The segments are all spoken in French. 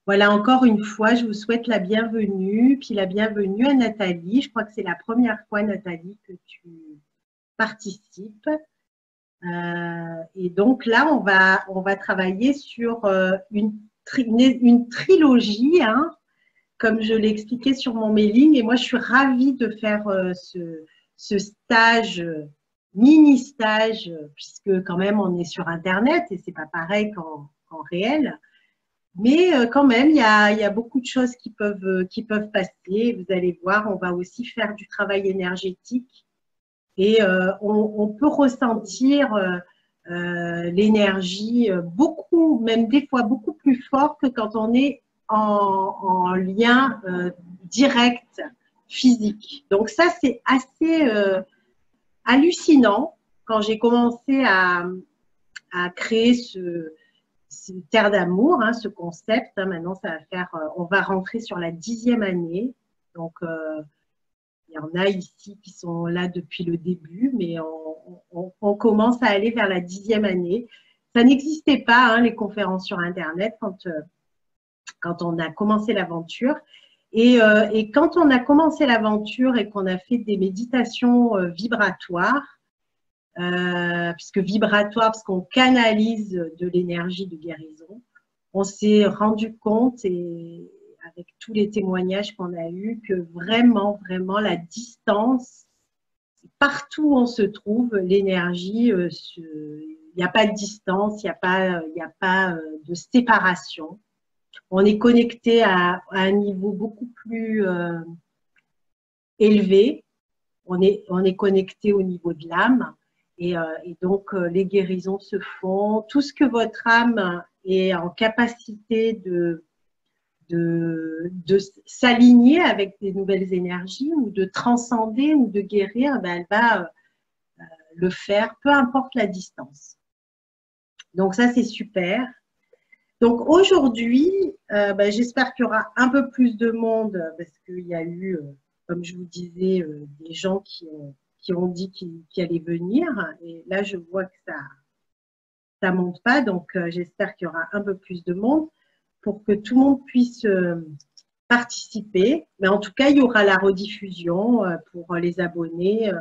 Voilà, encore une fois, je vous souhaite la bienvenue, puis la bienvenue à Nathalie. Je crois que c'est la première fois, Nathalie, que tu participes. Et donc là, on va travailler sur une trilogie, hein, comme je l'ai expliqué sur mon mailing. Et moi, je suis ravie de faire ce stage, mini-stage, puisque quand même, on est sur Internet et c'est pas pareil qu'en réel. Mais quand même, il y a beaucoup de choses qui peuvent passer. Vous allez voir, on va aussi faire du travail énergétique et on peut ressentir l'énergie beaucoup, même des fois beaucoup plus fort que quand on est en lien direct, physique. Donc ça, c'est assez hallucinant. Quand j'ai commencé à créer Terre d'amour, hein, ce concept, hein, maintenant ça va faire, on va rentrer sur la 10e année. Donc il y en a ici qui sont là depuis le début, mais on commence à aller vers la 10e année. Ça n'existait pas, hein, les conférences sur Internet, quand on a commencé l'aventure. Et quand on a commencé l'aventure et qu'on a fait des méditations vibratoires, puisque vibratoire, parce qu'on canalise de l'énergie de guérison, on s'est rendu compte, et avec tous les témoignages qu'on a eus, que vraiment, vraiment, la distance, partout où on se trouve, l'énergie, il n'y a pas de distance, il n'y a pas de séparation. On est connecté à un niveau beaucoup plus élevé. On est connecté au niveau de l'âme. Et donc, les guérisons se font. Tout ce que votre âme est en capacité de s'aligner avec des nouvelles énergies ou de transcender ou de guérir, ben, elle va le faire, peu importe la distance. Donc, ça, c'est super. Donc, aujourd'hui, ben, j'espère qu'il y aura un peu plus de monde parce qu'il y a eu, comme je vous disais, des gens qui ont dit qu'ils allaient venir. Et là, je vois que ça monte pas. Donc, j'espère qu'il y aura un peu plus de monde pour que tout le monde puisse participer. Mais en tout cas, il y aura la rediffusion pour les abonnés.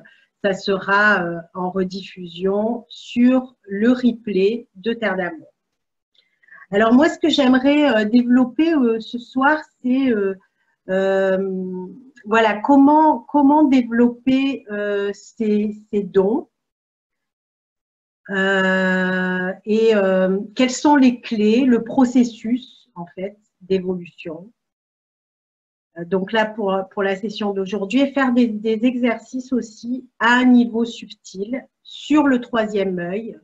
Ça sera en rediffusion sur le replay de Terre d'amour. Alors, moi, ce que j'aimerais développer ce soir, c'est voilà, comment développer ces dons et quelles sont les clés, le processus en fait d'évolution. Donc là, pour la session d'aujourd'hui, et faire des exercices aussi à un niveau subtil sur le 3e œil,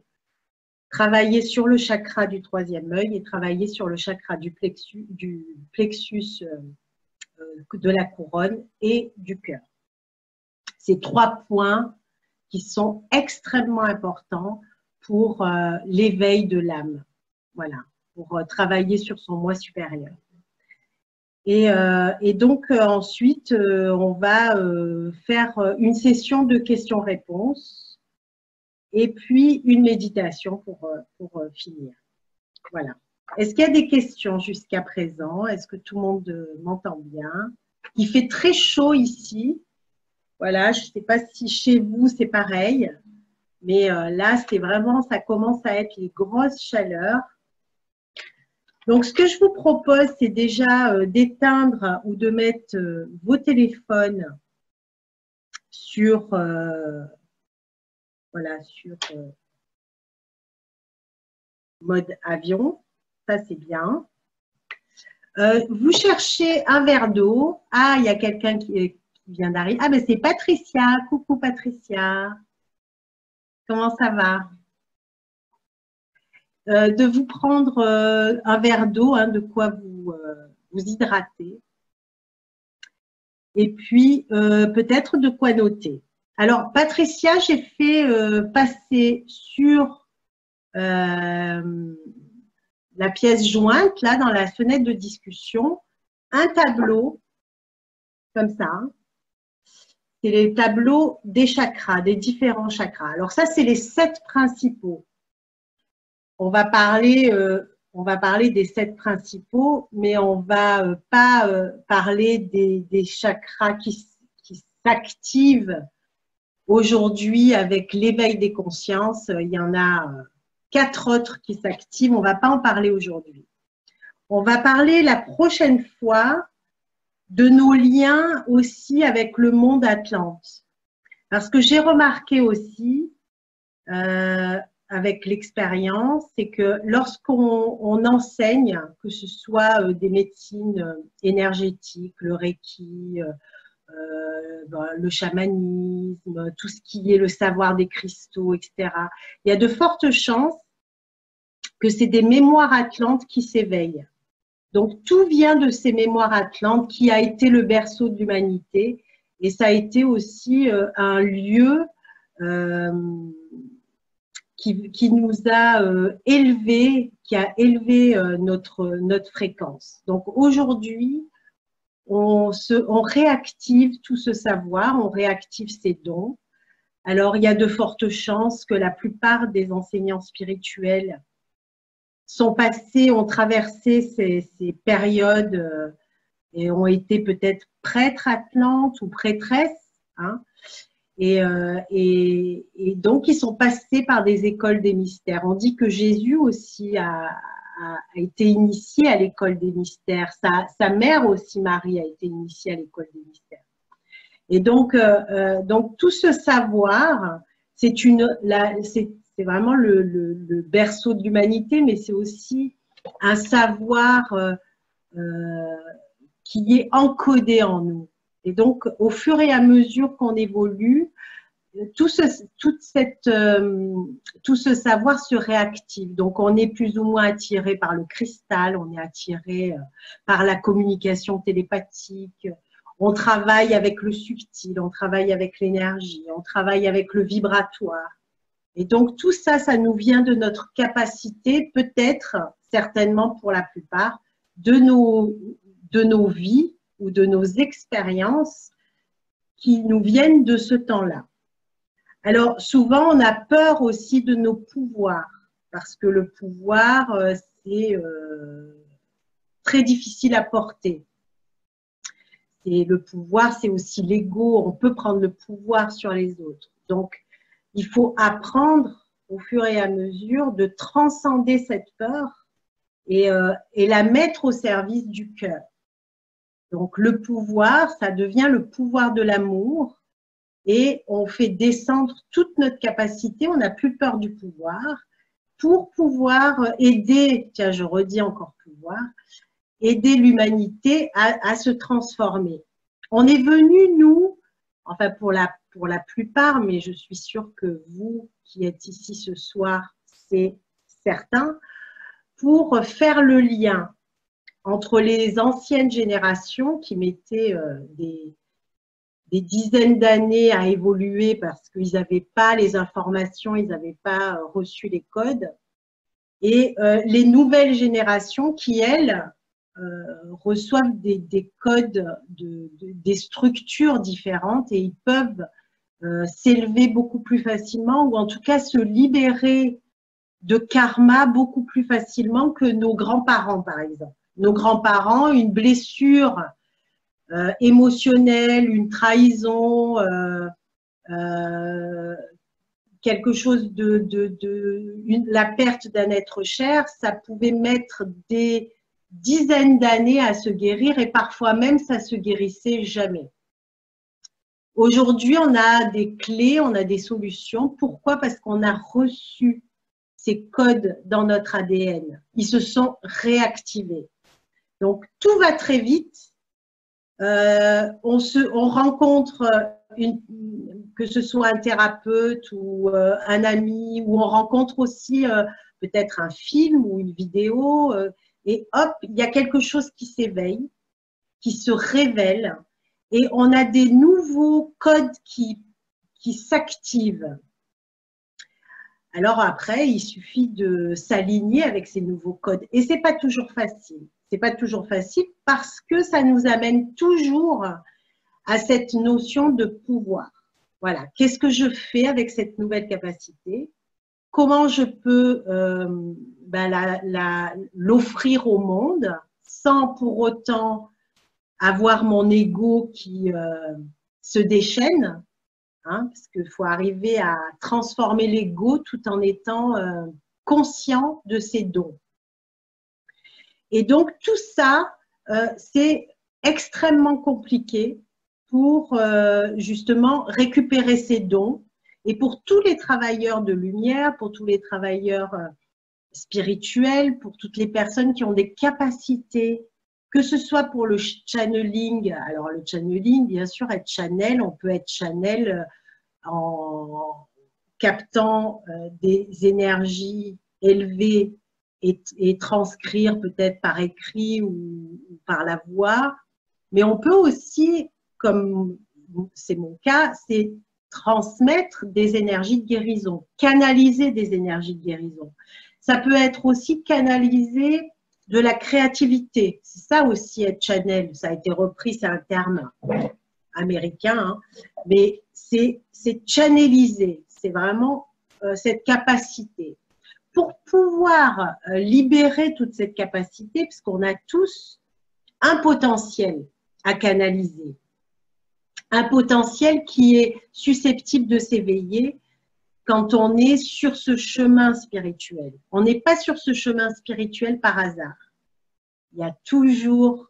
travailler sur le chakra du 3e œil et travailler sur le chakra du plexus de la couronne et du cœur. Ces 3 points qui sont extrêmement importants pour l'éveil de l'âme. Voilà, pour travailler sur son moi supérieur. Et donc, ensuite, on va faire une session de questions-réponses et puis une méditation pour finir. Voilà. Est-ce qu'il y a des questions jusqu'à présent? Est-ce que tout le monde m'entend bien? Il fait très chaud ici. Voilà, je ne sais pas si chez vous c'est pareil, mais là, c'est vraiment, ça commence à être les grosses chaleurs. Donc, ce que je vous propose, c'est déjà d'éteindre ou de mettre vos téléphones sur, voilà, sur mode avion. Ça, c'est bien. Vous cherchez un verre d'eau. Ah, il y a quelqu'un qui vient d'arriver. Ah, mais c'est Patricia. Coucou Patricia. Comment ça va? De vous prendre un verre d'eau, hein, de quoi vous hydrater. Et puis, peut-être de quoi noter. Alors, Patricia, j'ai fait passer sur la pièce jointe, là, dans la fenêtre de discussion, un tableau, comme ça. Hein. C'est les tableaux des chakras, des différents chakras. Alors, ça, c'est les 7 principaux. On va parler on va parler des 7 principaux, mais on va pas parler des chakras qui s'activent aujourd'hui avec l'éveil des consciences. Il y en a 4 autres qui s'activent. On ne va pas en parler aujourd'hui. On va parler la prochaine fois de nos liens aussi avec le monde Atlante. Parce que j'ai remarqué aussi, avec l'expérience, c'est que lorsqu'on enseigne, que ce soit des médecines énergétiques, le Reiki, le chamanisme, tout ce qui est le savoir des cristaux, etc., il y a de fortes chances que c'est des mémoires atlantes qui s'éveillent. Donc, tout vient de ces mémoires atlantes qui a été le berceau de l'humanité et ça a été aussi un lieu qui nous a élevés, qui a élevé notre fréquence. Donc, aujourd'hui, on réactive tout ce savoir, on réactive ces dons. Alors, il y a de fortes chances que la plupart des enseignants spirituels sont passés, ont traversé ces périodes et ont été peut-être prêtres atlantes ou prêtresses, hein, et donc ils sont passés par des écoles des mystères. On dit que Jésus aussi a été initié à l'école des mystères. Sa mère aussi, Marie, a été initiée à l'école des mystères. Et donc tout ce savoir, c'est vraiment le berceau de l'humanité, mais c'est aussi un savoir qui est encodé en nous. Et donc, au fur et à mesure qu'on évolue, tout ce savoir se réactive. Donc, on est plus ou moins attiré par le cristal, on est attiré par la communication télépathique, on travaille avec le subtil, on travaille avec l'énergie, on travaille avec le vibratoire. Et donc, tout ça, ça nous vient de notre capacité, peut-être, certainement pour la plupart, de nos vies ou de nos expériences qui nous viennent de ce temps-là. Alors, souvent, on a peur aussi de nos pouvoirs, parce que le pouvoir, c'est très difficile à porter. Et le pouvoir, c'est aussi l'ego. On peut prendre le pouvoir sur les autres. Donc, il faut apprendre au fur et à mesure de transcender cette peur et la mettre au service du cœur. Donc, le pouvoir, ça devient le pouvoir de l'amour et on fait descendre toute notre capacité, on n'a plus peur du pouvoir, pour pouvoir aider, tiens, je redis encore pouvoir, aider l'humanité à se transformer. On est venu, nous, enfin pour la plupart, mais je suis sûre que vous qui êtes ici ce soir, c'est certain, pour faire le lien entre les anciennes générations qui mettaient des dizaines d'années à évoluer parce qu'ils n'avaient pas les informations, ils n'avaient pas reçu les codes, et les nouvelles générations qui, elles, reçoivent des codes, des structures différentes et ils peuvent s'élever beaucoup plus facilement ou en tout cas se libérer de karma beaucoup plus facilement que nos grands-parents, par exemple. Nos grands-parents, une blessure émotionnelle, une trahison, quelque chose la perte d'un être cher, ça pouvait mettre des dizaines d'années à se guérir et parfois même ça se guérissait jamais. Aujourd'hui, on a des clés, on a des solutions. Pourquoi? Parce qu'on a reçu ces codes dans notre ADN. Ils se sont réactivés. Donc, tout va très vite. On rencontre que ce soit un thérapeute ou un ami, ou on rencontre aussi peut-être un film ou une vidéo, et hop, il y a quelque chose qui s'éveille, qui se révèle, et on a des nouveaux codes qui s'activent. Alors après, il suffit de s'aligner avec ces nouveaux codes. Et c'est pas toujours facile. C'est pas toujours facile parce que ça nous amène toujours à cette notion de pouvoir. Voilà. Qu'est-ce que je fais avec cette nouvelle capacité? comment je peux l'offrir au monde sans pour autant avoir mon ego qui se déchaîne, hein, parce qu'il faut arriver à transformer l'ego tout en étant conscient de ses dons. Et donc, tout ça, c'est extrêmement compliqué pour justement récupérer ses dons. Et pour tous les travailleurs de lumière, pour tous les travailleurs spirituels, pour toutes les personnes qui ont des capacités, que ce soit pour le channeling. Alors, le channeling, bien sûr, être channel, on peut être channel en captant des énergies élevées et transcrire peut-être par écrit ou par la voix. Mais on peut aussi, comme c'est mon cas, c'est transmettre des énergies de guérison, canaliser des énergies de guérison. Ça peut être aussi canaliser de la créativité. C'est ça aussi être channel. Ça a été repris, c'est un terme américain, hein, mais c'est channeliser. C'est vraiment cette capacité. Pour pouvoir libérer toute cette capacité, puisqu'on a tous un potentiel à canaliser, un potentiel qui est susceptible de s'éveiller quand on est sur ce chemin spirituel. On n'est pas sur ce chemin spirituel par hasard. Il y a toujours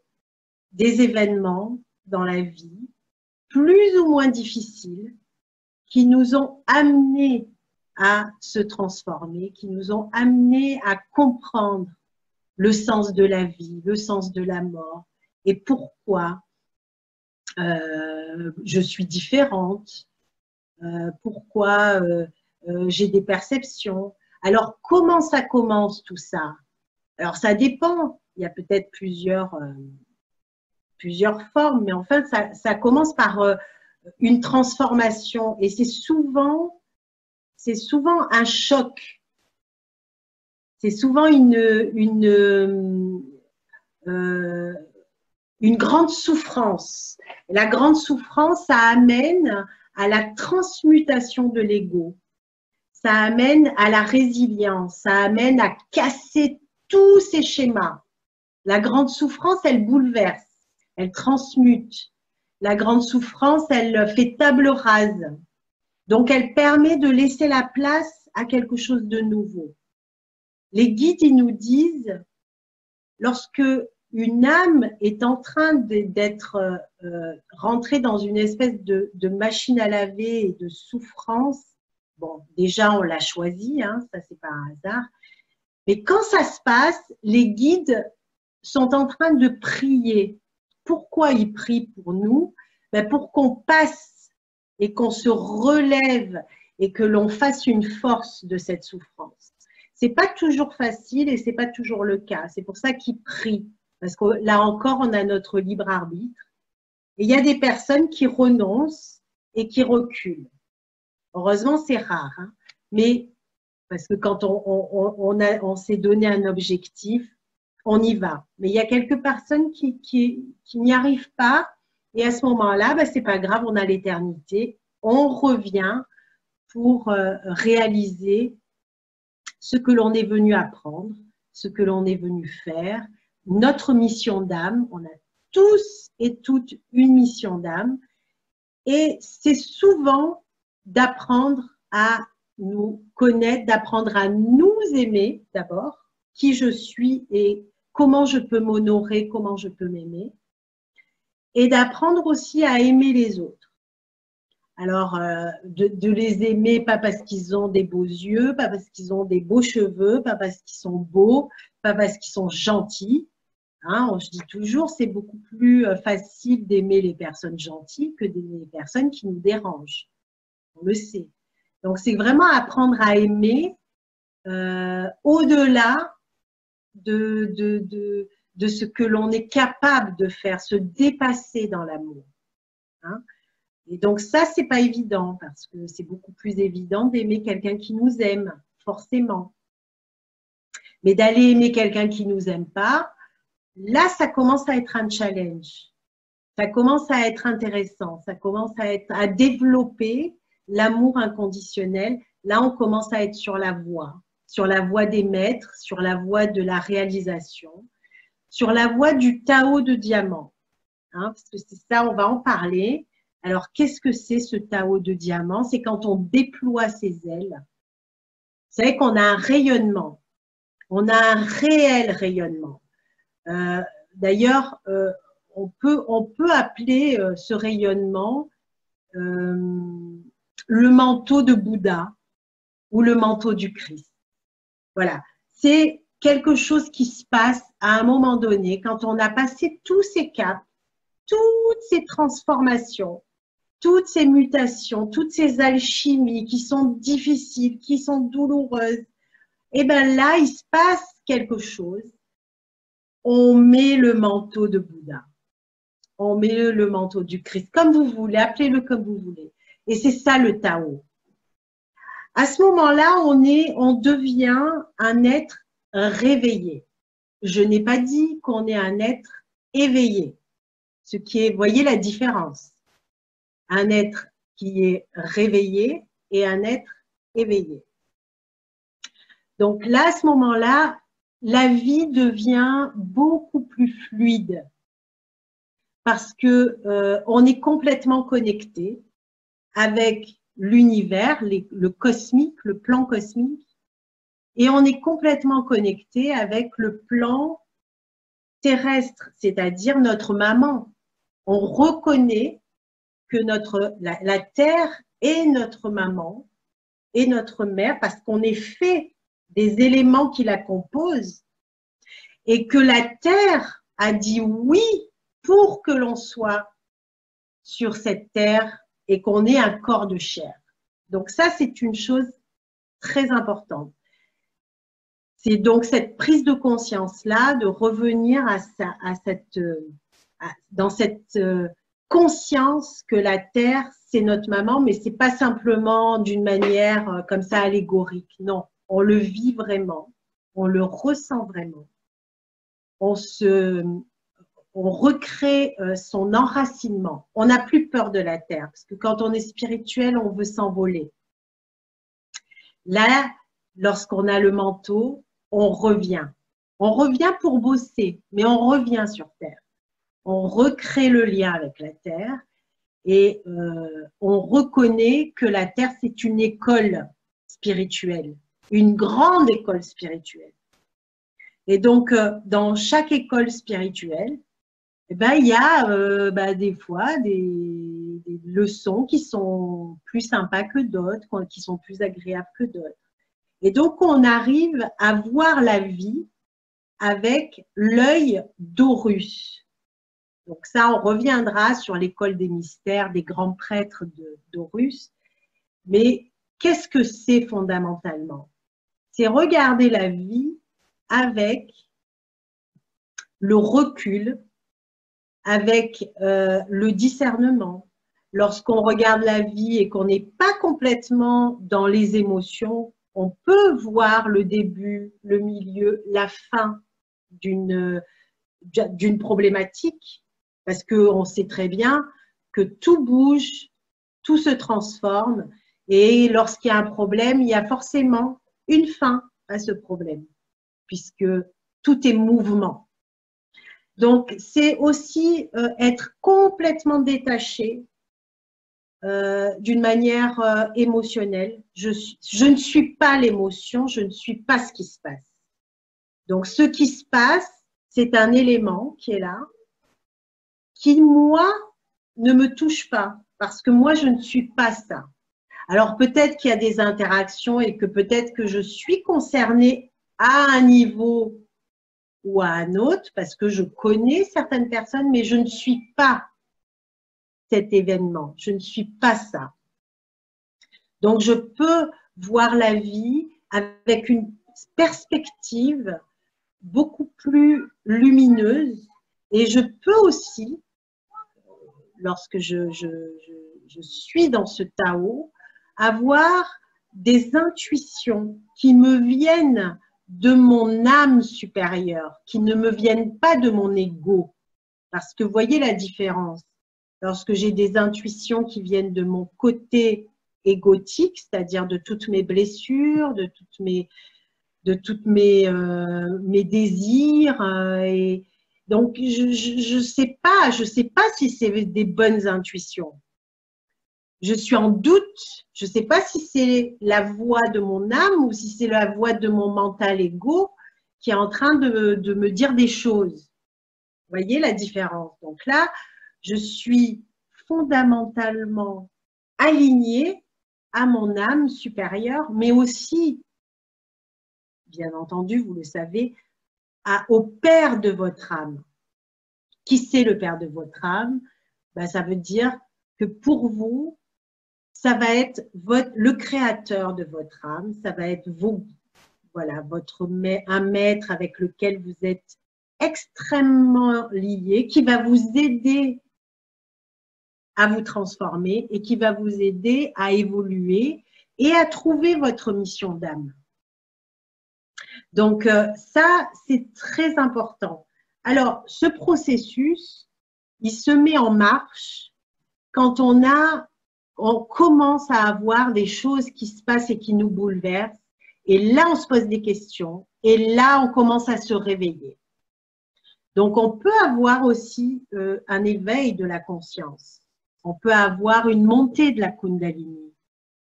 des événements dans la vie, plus ou moins difficiles, qui nous ont amenés à se transformer, qui nous ont amenés à comprendre le sens de la vie, le sens de la mort et pourquoi je suis différente, pourquoi j'ai des perceptions. Alors, comment ça commence tout ça? Alors, ça dépend. Il y a peut-être plusieurs formes, mais en fait, ça commence par une transformation et c'est souvent un choc. C'est souvent une grande souffrance. Et la grande souffrance, ça amène à la transmutation de l'ego. Ça amène à la résilience. Ça amène à casser tous ces schémas. La grande souffrance, elle bouleverse, elle transmute. La grande souffrance, elle fait table rase. Donc, elle permet de laisser la place à quelque chose de nouveau. Les guides, ils nous disent, lorsque une âme est en train d'être rentrée dans une espèce de machine à laver et de souffrance, bon, déjà, on l'a choisi, hein, ça, c'est pas un hasard. Mais quand ça se passe, les guides sont en train de prier. Pourquoi ils prient pour nous? Ben pour qu'on passe et qu'on se relève et que l'on fasse une force de cette souffrance. C'est pas toujours facile et c'est pas toujours le cas. C'est pour ça qu'ils prient. Parce que là encore, on a notre libre arbitre. Et il y a des personnes qui renoncent et qui reculent. Heureusement, c'est rare. Hein, mais parce que quand on s'est donné un objectif, on y va. Mais il y a quelques personnes qui n'y arrivent pas. Et à ce moment-là, ben, c'est pas grave, on a l'éternité. On revient pour réaliser ce que l'on est venu apprendre, ce que l'on est venu faire, notre mission d'âme. On a tous et toutes une mission d'âme. Et c'est souvent d'apprendre à nous connaître, d'apprendre à nous aimer d'abord, qui je suis et comment je peux m'honorer, comment je peux m'aimer, et d'apprendre aussi à aimer les autres. Alors, de les aimer, pas parce qu'ils ont des beaux yeux, pas parce qu'ils ont des beaux cheveux, pas parce qu'ils sont beaux, pas parce qu'ils sont gentils. Hein, je dis toujours, c'est beaucoup plus facile d'aimer les personnes gentilles que d'aimer les personnes qui nous dérangent. On le sait. Donc, c'est vraiment apprendre à aimer au-delà de ce que l'on est capable de faire, se dépasser dans l'amour. Hein. Et donc ça, c'est pas évident parce que c'est beaucoup plus évident d'aimer quelqu'un qui nous aime, forcément. Mais d'aller aimer quelqu'un qui nous aime pas, là, ça commence à être un challenge. Ça commence à être intéressant. Ça commence à développer l'amour inconditionnel là, on commence à être sur la voie des maîtres, sur la voie de la réalisation, sur la voie du Tao de diamant. Hein, parce que c'est ça, on va en parler. Alors, qu'est-ce que c'est ce Tao de diamant? C'est quand on déploie ses ailes. Vous savez qu'on a un rayonnement. On a un réel rayonnement. D'ailleurs, on peut appeler ce rayonnement le manteau de Bouddha ou le manteau du Christ. Voilà, c'est quelque chose qui se passe à un moment donné quand on a passé tous ces caps, toutes ces transformations, toutes ces mutations, toutes ces alchimies qui sont difficiles, qui sont douloureuses. Et bien là, il se passe quelque chose. On met le manteau de Bouddha. On met le manteau du Christ, comme vous voulez, appelez-le comme vous voulez. Et c'est ça le Tao. À ce moment-là, on devient un être réveillé. Je n'ai pas dit qu'on est un être éveillé. Ce qui est, voyez la différence. Un être qui est réveillé et un être éveillé. Donc là, à ce moment-là, la vie devient beaucoup plus fluide parce que on est complètement connecté avec l'univers, le cosmique, le plan cosmique, et on est complètement connecté avec le plan terrestre, c'est-à-dire notre maman. On reconnaît que la Terre est notre maman et notre mère parce qu'on est fait des éléments qui la composent et que la Terre a dit oui pour que l'on soit sur cette Terre et qu'on ait un corps de chair. Donc ça, c'est une chose très importante. C'est donc cette prise de conscience-là, de revenir dans cette conscience que la Terre, c'est notre maman, mais ce n'est pas simplement d'une manière comme ça allégorique. Non, on le vit vraiment, on le ressent vraiment. On recrée son enracinement. On n'a plus peur de la Terre, parce que quand on est spirituel, on veut s'envoler. Là, lorsqu'on a le manteau, on revient. On revient pour bosser, mais on revient sur Terre. On recrée le lien avec la Terre et on reconnaît que la Terre, c'est une école spirituelle, une grande école spirituelle. Et donc, dans chaque école spirituelle, eh ben, il y a des fois des leçons qui sont plus sympas que d'autres, qui sont plus agréables que d'autres. Et donc, on arrive à voir la vie avec l'œil d'Horus. Donc ça, on reviendra sur l'école des mystères, des grands prêtres d'Horus. Mais qu'est-ce que c'est fondamentalement? C'est regarder la vie avec le recul, avec le discernement. Lorsqu'on regarde la vie et qu'on n'est pas complètement dans les émotions, on peut voir le début, le milieu, la fin d'une problématique, parce qu'on sait très bien que tout bouge, tout se transforme, et lorsqu'il y a un problème, il y a forcément une fin à ce problème, puisque tout est mouvement. Donc, c'est aussi être complètement détaché d'une manière émotionnelle. Je ne suis pas l'émotion, je ne suis pas ce qui se passe. Donc, ce qui se passe, c'est un élément qui est là, qui, moi, ne me touche pas, parce que moi, je ne suis pas ça. Alors, peut-être qu'il y a des interactions et que peut-être que je suis concernée à un niveau ou à un autre, parce que je connais certaines personnes, mais je ne suis pas cet événement, je ne suis pas ça. Donc, je peux voir la vie avec une perspective beaucoup plus lumineuse et je peux aussi, lorsque je suis dans ce Tao, avoir des intuitions qui me viennent de mon âme supérieure, qui ne me viennent pas de mon ego. Parce que voyez la différence. Lorsque j'ai des intuitions qui viennent de mon côté égotique, c'est-à-dire de toutes mes blessures, de mes désirs. Et donc, je sais pas si c'est des bonnes intuitions. Je suis en doute. Je ne sais pas si c'est la voix de mon âme ou si c'est la voix de mon mental égo qui est en train de me dire des choses. Vous voyez la différence? Donc là, je suis fondamentalement alignée à mon âme supérieure, mais aussi, bien entendu, vous le savez, au Père de votre âme. Qui c'est le Père de votre âme? Ben, ça veut dire que pour vous, ça va être le créateur de votre âme, ça va être vous, voilà, un maître avec lequel vous êtes extrêmement lié, qui va vous aider à vous transformer et qui va vous aider à évoluer et à trouver votre mission d'âme. Donc, ça, c'est très important. Alors, ce processus, il se met en marche quand on commence à avoir des choses qui se passent et qui nous bouleversent. Et là, on se pose des questions. Et là, on commence à se réveiller. Donc, on peut avoir aussi un éveil de la conscience. On peut avoir une montée de la Kundalini.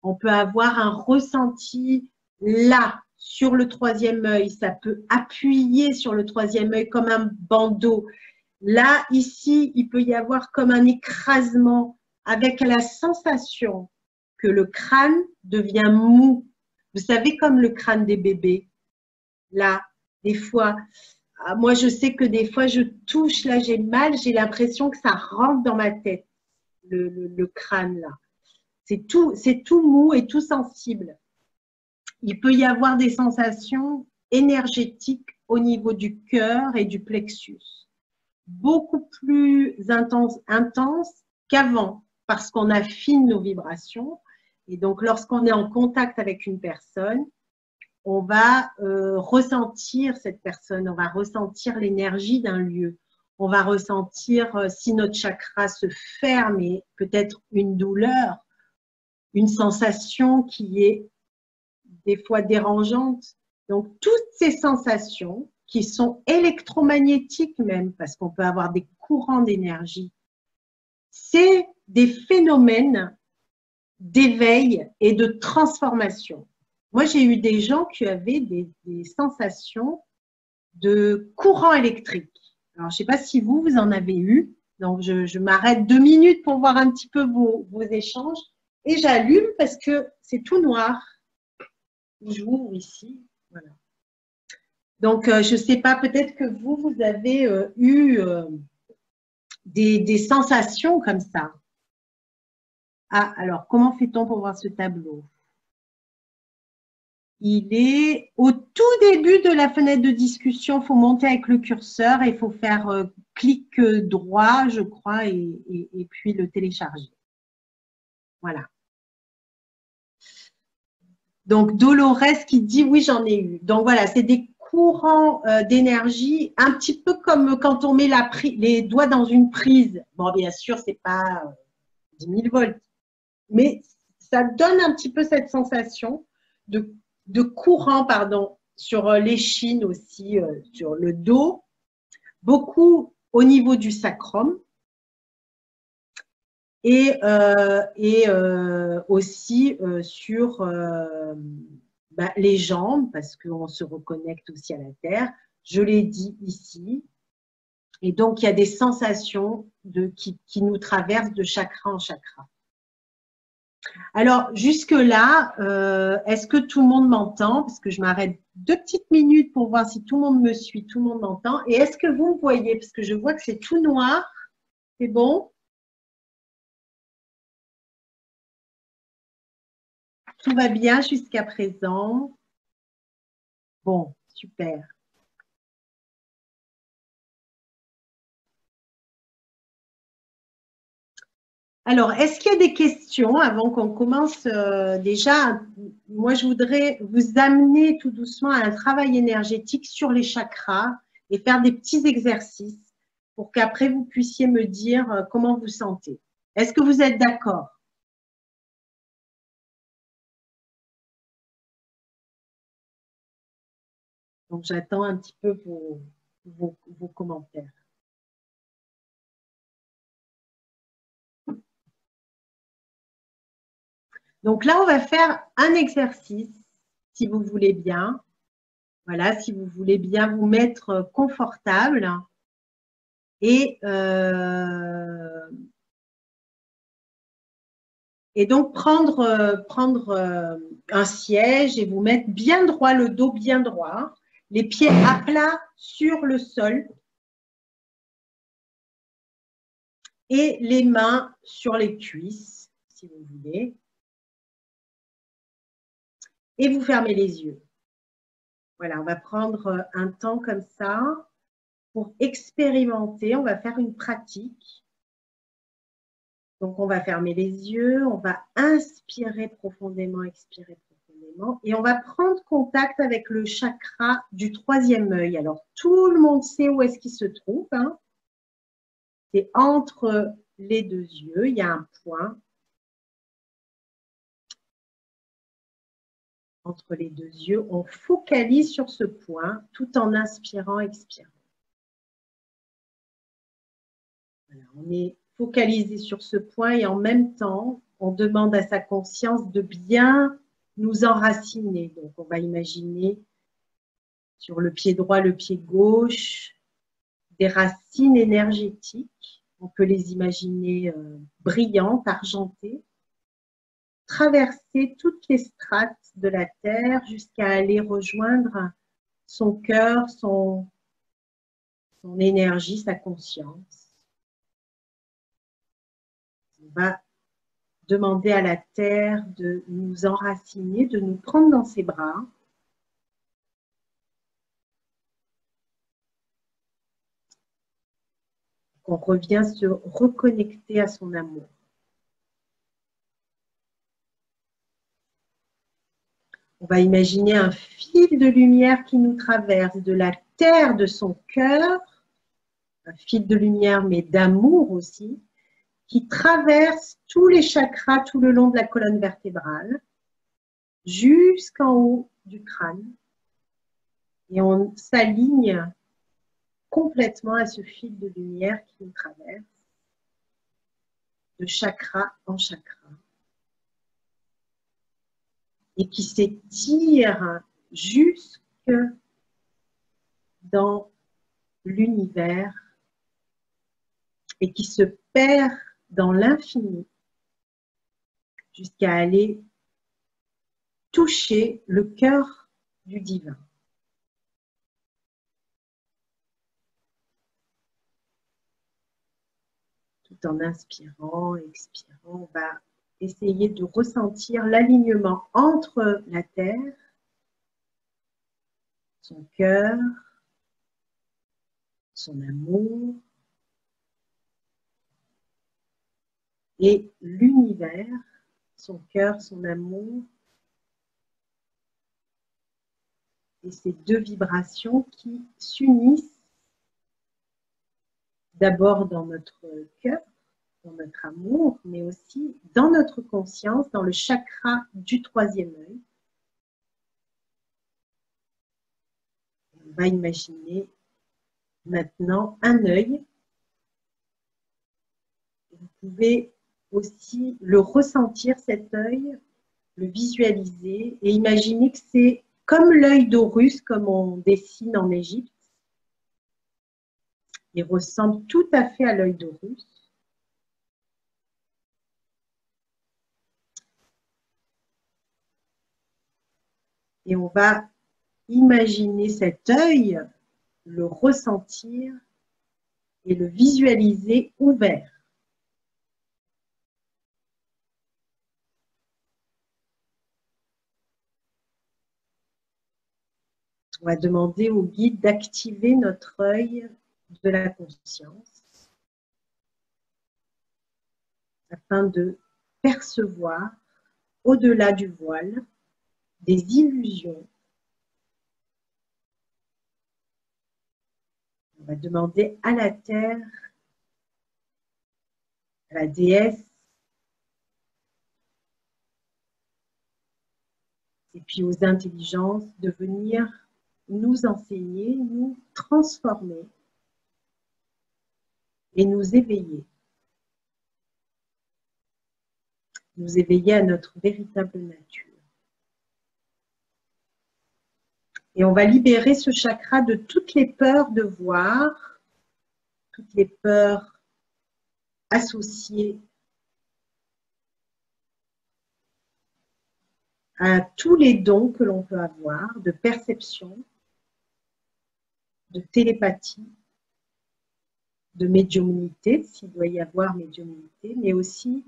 On peut avoir un ressenti là, sur le troisième œil. Ça peut appuyer sur le troisième œil comme un bandeau. Là, ici, il peut y avoir comme un écrasement avec la sensation que le crâne devient mou. Vous savez, comme le crâne des bébés. Là, des fois, moi, je sais que des fois, je touche, là, j'ai mal, j'ai l'impression que ça rentre dans ma tête, le crâne, là. C'est tout mou et tout sensible. Il peut y avoir des sensations énergétiques au niveau du cœur et du plexus. Beaucoup plus intenses qu'avant, parce qu'on affine nos vibrations. Et donc, lorsqu'on est en contact avec une personne, on va ressentir cette personne, on va ressentir l'énergie d'un lieu, on va ressentir si notre chakra se ferme et peut-être une douleur, une sensation qui est des fois dérangeante. Donc, toutes ces sensations qui sont électromagnétiques même, parce qu'on peut avoir des courants d'énergie, c'est des phénomènes d'éveil et de transformation. Moi, j'ai eu des gens qui avaient des sensations de courant électrique. Alors, je ne sais pas si vous en avez eu. Donc, je m'arrête 2 minutes pour voir un petit peu vos échanges. Et j'allume parce que c'est tout noir. J'ouvre ici. Voilà. Donc, je ne sais pas, peut-être que vous avez eu des sensations comme ça. Ah, alors, comment fait-on pour voir ce tableau? Il est au tout début de la fenêtre de discussion. Il faut monter avec le curseur et il faut faire clic droit, je crois, et puis le télécharger. Voilà. Donc, Dolores qui dit oui, j'en ai eu. Donc, voilà, c'est des courants d'énergie, un petit peu comme quand on met les doigts dans une prise. Bon, bien sûr, ce n'est pas 10 000 volts, mais ça donne un petit peu cette sensation de courant, pardon, sur l'échine aussi, sur le dos, beaucoup au niveau du sacrum et aussi sur les jambes, parce qu'on se reconnecte aussi à la terre. Je l'ai dit ici. Et donc, il y a des sensations qui nous traversent de chakra en chakra. Alors, jusque-là, est-ce que tout le monde m'entend? Parce que je m'arrête 2 petites minutes pour voir si tout le monde me suit, tout le monde m'entend. Et est-ce que vous me voyez? Parce que je vois que c'est tout noir. C'est bon? Tout va bien jusqu'à présent? Bon, super. Alors, est-ce qu'il y a des questions avant qu'on commence déjà? Moi, je voudrais vous amener tout doucement à un travail énergétique sur les chakras et faire des petits exercices pour qu'après vous puissiez me dire comment vous sentez. Est-ce que vous êtes d'accord? Donc, j'attends un petit peu vos commentaires. Donc là, on va faire un exercice, si vous voulez bien. Voilà, si vous voulez bien vous mettre confortable. Et donc, prendre un siège et vous mettre bien droit, le dos bien droit, les pieds à plat sur le sol et les mains sur les cuisses, si vous voulez. Et vous fermez les yeux. Voilà, on va prendre un temps comme ça pour expérimenter. On va faire une pratique. Donc, on va fermer les yeux, on va inspirer profondément, expirer profondément. Et on va prendre contact avec le chakra du troisième œil. Alors, tout le monde sait où est-ce qu'il se trouve. Hein. C'est entre les deux yeux, il y a un point. Entre les deux yeux, on focalise sur ce point tout en inspirant, expirant. Voilà, on est focalisé sur ce point et en même temps, on demande à sa conscience de bien nous enraciner. Donc, on va imaginer sur le pied droit, le pied gauche, des racines énergétiques. On peut les imaginer brillantes, argentées, traverser toutes les strates de la Terre jusqu'à aller rejoindre son cœur, son énergie, sa conscience. On va demander à la Terre de nous enraciner, de nous prendre dans ses bras. On revient se reconnecter à son amour. On va imaginer un fil de lumière qui nous traverse de la terre de son cœur, un fil de lumière mais d'amour aussi, qui traverse tous les chakras tout le long de la colonne vertébrale, jusqu'en haut du crâne. Et on s'aligne complètement à ce fil de lumière qui nous traverse, de chakra en chakra, et qui s'étire jusque dans l'univers et qui se perd dans l'infini jusqu'à aller toucher le cœur du divin. Tout en inspirant, expirant, on va essayer de ressentir l'alignement entre la terre, son cœur, son amour et l'univers, son cœur, son amour et ces deux vibrations qui s'unissent d'abord dans notre cœur, dans notre amour, mais aussi dans notre conscience, dans le chakra du troisième œil. On va imaginer maintenant un œil. Vous pouvez aussi le ressentir, cet œil, le visualiser et imaginer que c'est comme l'œil d'Horus, comme on dessine en Égypte. Il ressemble tout à fait à l'œil d'Horus. Et on va imaginer cet œil, le ressentir et le visualiser ouvert. On va demander au guide d'activer notre œil de la conscience afin de percevoir au-delà du voile des illusions. On va demander à la terre, à la déesse, et puis aux intelligences de venir nous enseigner, nous transformer et nous éveiller. Nous éveiller à notre véritable nature. Et on va libérer ce chakra de toutes les peurs de voir, toutes les peurs associées à tous les dons que l'on peut avoir, de perception, de télépathie, de médiumnité, s'il doit y avoir médiumnité, mais aussi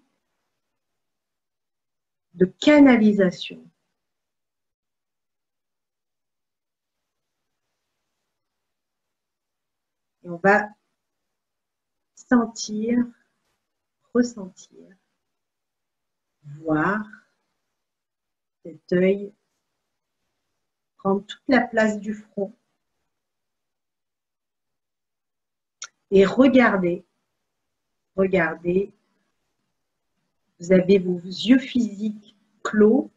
de canalisation. Et on va sentir, ressentir, voir cet œil prendre toute la place du front et regardez, regardez. Vous avez vos yeux physiques clos,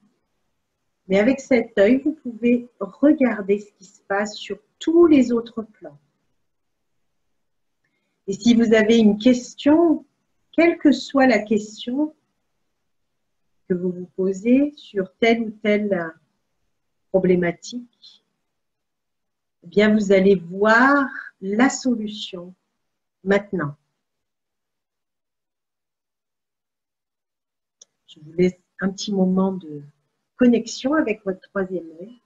mais avec cet œil, vous pouvez regarder ce qui se passe sur tous les autres plans. Et si vous avez une question, quelle que soit la question que vous vous posez sur telle ou telle problématique, eh bien vous allez voir la solution maintenant. Je vous laisse un petit moment de connexion avec votre troisième œil.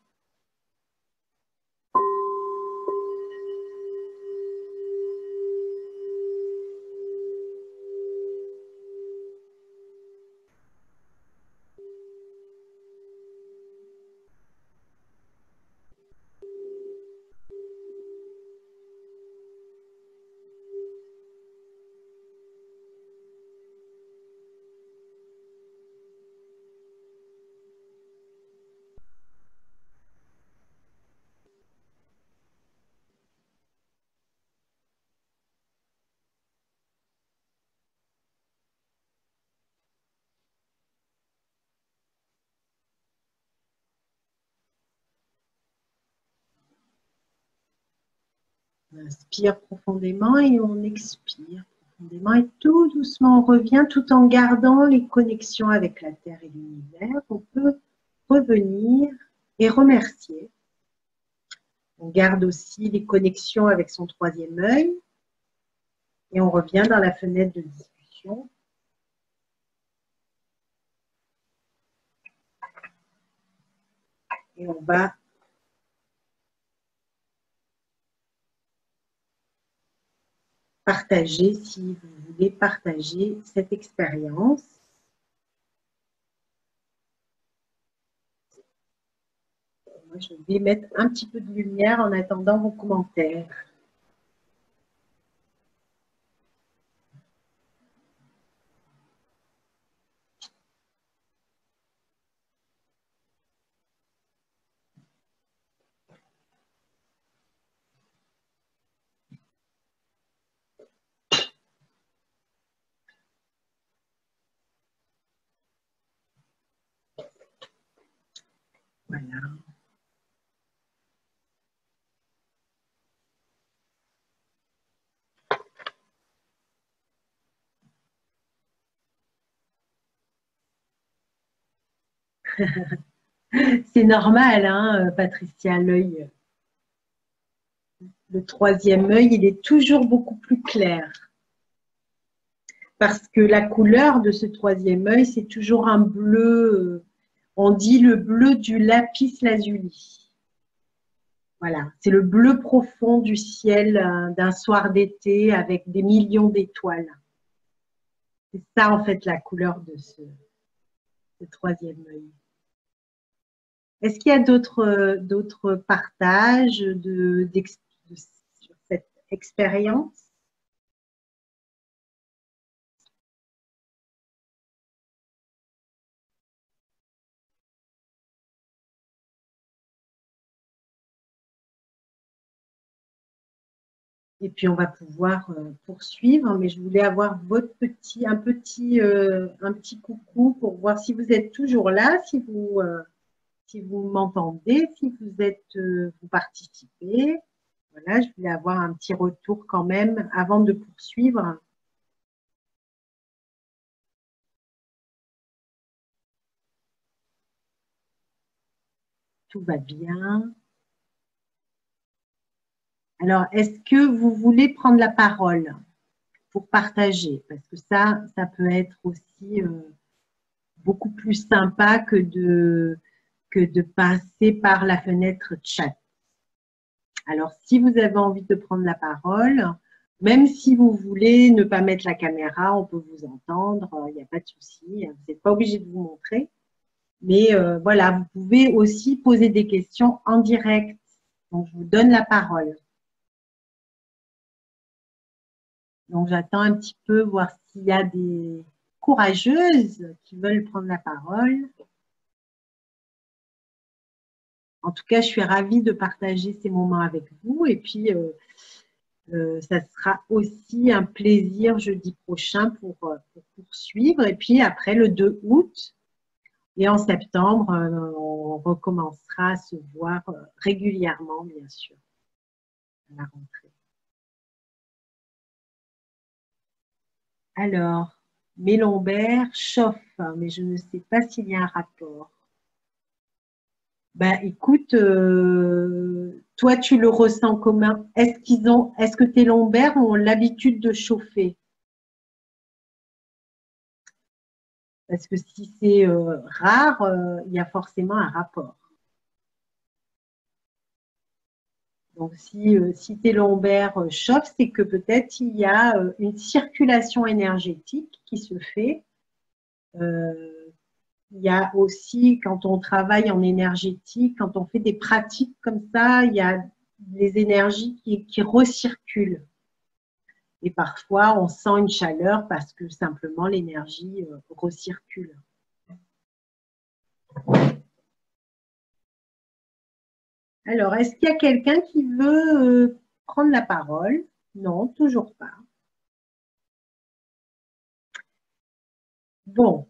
On inspire profondément et on expire profondément. Et tout doucement, on revient tout en gardant les connexions avec la Terre et l'univers. On peut revenir et remercier. On garde aussi les connexions avec son troisième œil. Et on revient dans la fenêtre de discussion. Et on va partager, si vous voulez partager cette expérience. Moi, je vais mettre un petit peu de lumière en attendant vos commentaires. Voilà. C'est normal, hein, Patricia, l'œil. Le troisième œil, il est toujours beaucoup plus clair. Parce que la couleur de ce troisième œil, c'est toujours un bleu, on dit le bleu du lapis lazuli. Voilà, c'est le bleu profond du ciel d'un soir d'été avec des millions d'étoiles. C'est ça en fait la couleur de ce troisième œil. Est-ce qu'il y a d'autres partages sur cette expérience? Et puis, on va pouvoir poursuivre, mais je voulais avoir un petit coucou pour voir si vous êtes toujours là, si vous si vous m'entendez, si vous êtes, vous participez. Voilà, je voulais avoir un petit retour quand même avant de poursuivre. Tout va bien. Alors, est-ce que vous voulez prendre la parole pour partager? Parce que ça peut être aussi beaucoup plus sympa que de passer par la fenêtre chat. Alors, si vous avez envie de prendre la parole, même si vous voulez ne pas mettre la caméra, on peut vous entendre, il n'y a pas de souci, vous n'êtes pas obligé de vous montrer. Mais voilà, vous pouvez aussi poser des questions en direct. Donc, je vous donne la parole. Donc, j'attends un petit peu, voir s'il y a des courageuses qui veulent prendre la parole. En tout cas, je suis ravie de partager ces moments avec vous. Et puis, ça sera aussi un plaisir jeudi prochain pour poursuivre. Et puis, après le 2 août et en septembre, on recommencera à se voir régulièrement, bien sûr, à la rentrée. Alors, mes lombaires chauffent, mais je ne sais pas s'il y a un rapport. Ben, écoute, toi, tu le ressens comment? Est-ce que tes lombaires ont l'habitude de chauffer? Parce que si c'est rare, il y a forcément un rapport. Donc, si tes lombaires chauffent, c'est que peut-être il y a une circulation énergétique qui se fait. Il y a aussi, quand on travaille en énergétique, quand on fait des pratiques comme ça, il y a les énergies qui recirculent. Et parfois, on sent une chaleur parce que simplement l'énergie recircule. Alors, est-ce qu'il y a quelqu'un qui veut prendre la parole? Non, toujours pas. Bon,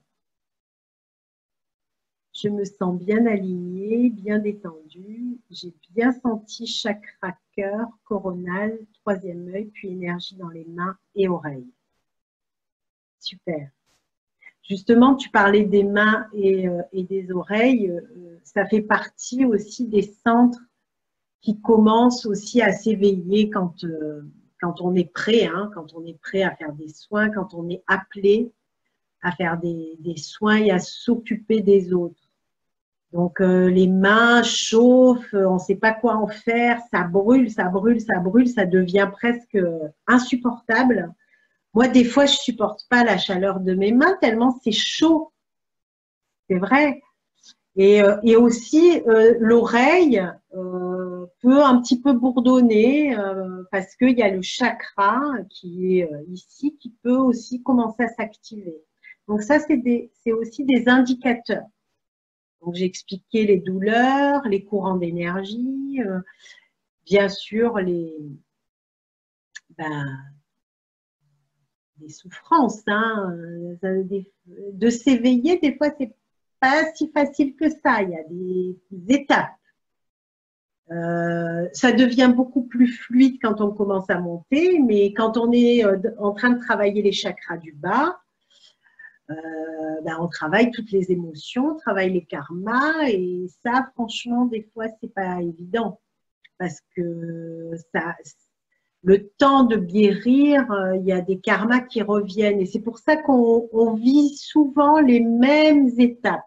je me sens bien alignée, bien détendue. J'ai bien senti chakra cœur, coronal, troisième œil, puis énergie dans les mains et oreilles. Super. Justement, tu parlais des mains et des oreilles. Ça fait partie aussi des centres qui commencent aussi à s'éveiller quand on est prêt, hein, quand on est prêt à faire des soins, quand on est appelé à faire des soins et à s'occuper des autres. Donc, les mains chauffent, on ne sait pas quoi en faire, ça brûle, ça brûle, ça brûle, ça devient presque insupportable. Moi, des fois, je ne supporte pas la chaleur de mes mains tellement c'est chaud, c'est vrai. Et aussi, l'oreille peut un petit peu bourdonner parce qu'il y a le chakra qui est ici qui peut aussi commencer à s'activer. Donc ça, c'est aussi des indicateurs. Donc j'ai expliqué les douleurs, les courants d'énergie, bien sûr ben, les souffrances. Hein, de s'éveiller, des fois, c'est pas si facile que ça. Il y a des étapes. Ça devient beaucoup plus fluide quand on commence à monter, mais quand on est en train de travailler les chakras du bas, ben, on travaille toutes les émotions, on travaille les karmas, et ça, franchement, des fois, c'est pas évident parce que le temps de guérir, il y a des karmas qui reviennent, et c'est pour ça qu'on vit souvent les mêmes étapes.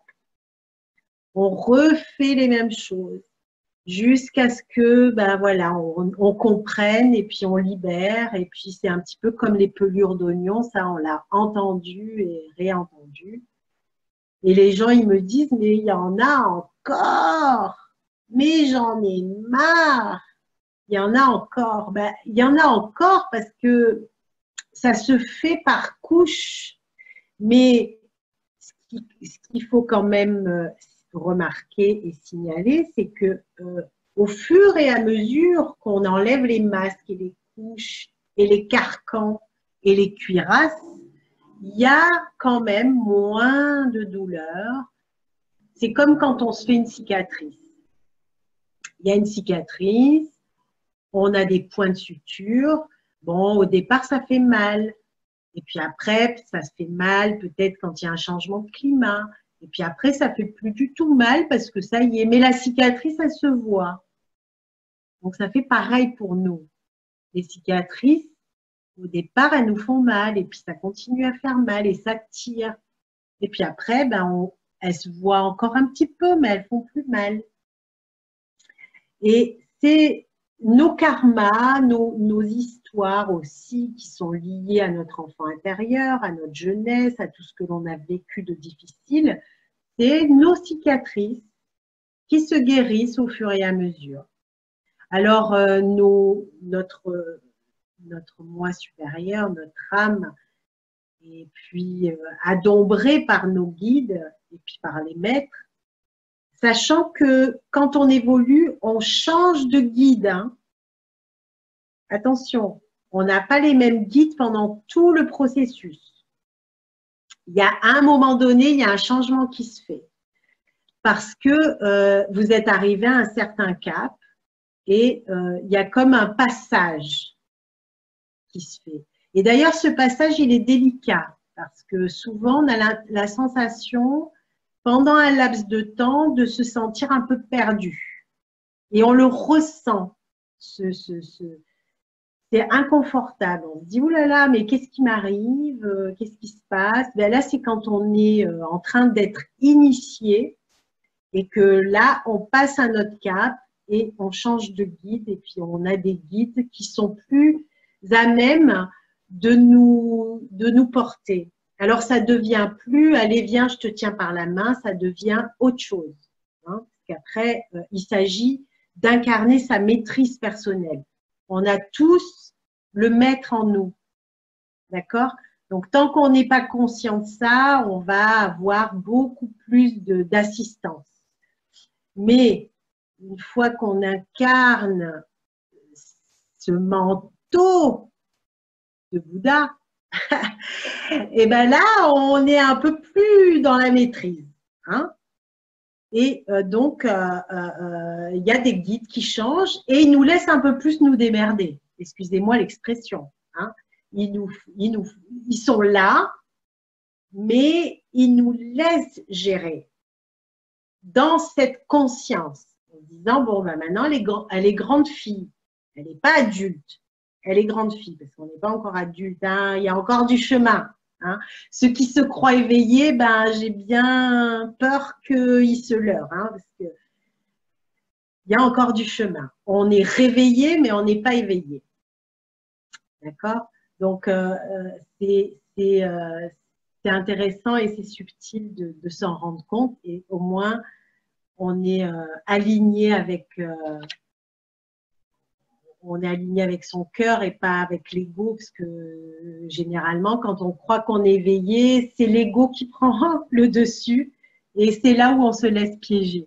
On refait les mêmes choses jusqu'à ce que ben voilà, on comprenne et puis on libère. Et puis c'est un petit peu comme les pelures d'oignon, ça on l'a entendu et réentendu. Et les gens ils me disent mais il y en a encore, mais j'en ai marre. Il y en a encore. Ben, il y en a encore parce que ça se fait par couche. Mais ce qu'il faut quand même remarquer et signaler, c'est que au fur et à mesure qu'on enlève les masques et les couches et les carcans et les cuirasses, il y a quand même moins de douleur. c'est comme quand on se fait une cicatrice. Il y a une cicatrice, on a des points de suture. Bon, au départ, ça fait mal. Et puis après, ça se fait mal peut-être quand il y a un changement de climat. Et puis après, ça fait plus du tout mal parce que ça y est. Mais la cicatrice, elle se voit. Donc, ça fait pareil pour nous. Les cicatrices, au départ, elles nous font mal. Et puis, ça continue à faire mal et ça tire. Et puis après, ben, elles se voient encore un petit peu, mais elles font plus mal. Et c'est nos karmas, nos histoires aussi qui sont liées à notre enfant intérieur, à notre jeunesse, à tout ce que l'on a vécu de difficile. C'est nos cicatrices qui se guérissent au fur et à mesure. Alors, notre moi supérieur, notre âme, et puis adombré par nos guides et puis par les maîtres, sachant que quand on évolue, on change de guide. Hein. Attention, on n'a pas les mêmes guides pendant tout le processus. Il y a un moment donné, il y a un changement qui se fait. Parce que vous êtes arrivé à un certain cap et il y a comme un passage qui se fait. Et d'ailleurs, ce passage, il est délicat parce que souvent, on a la sensation, pendant un laps de temps, de se sentir un peu perdu. Et on le ressent. C'est inconfortable. On se dit, oulala, mais qu'est-ce qui m'arrive? Qu'est-ce qui se passe? Ben là, c'est quand on est en train d'être initié et que là, on passe un autre cap et on change de guide. Et puis, on a des guides qui sont plus à même de nous porter. Alors, ça devient plus, allez, viens, je te tiens par la main, ça devient autre chose. Hein, parce qu'après, il s'agit d'incarner sa maîtrise personnelle. On a tous le maître en nous. D'accord? Donc, tant qu'on n'est pas conscient de ça, on va avoir beaucoup plus d'assistance. Mais une fois qu'on incarne ce manteau de Bouddha, et ben là, on est un peu plus dans la maîtrise. Hein? Et donc, il y a des guides qui changent et ils nous laissent un peu plus nous démerder. Excusez-moi l'expression. Hein? Ils sont là, mais ils nous laissent gérer dans cette conscience. En disant, bon, ben maintenant, elle est grande fille. Elle n'est pas adulte. Elle est grande fille, parce qu'on n'est pas encore adulte. Hein, il y a encore du chemin. Hein. Ceux qui se croient éveillés, ben, j'ai bien peur qu'ils se leurrent. Hein, parce que il y a encore du chemin. On est réveillé, mais on n'est pas éveillé. D'accord? Donc, c'est intéressant et c'est subtil de s'en rendre compte. Et au moins, on est aligné avec son cœur et pas avec l'ego, parce que généralement, quand on croit qu'on est éveillé, c'est l'ego qui prend le dessus et c'est là où on se laisse piéger.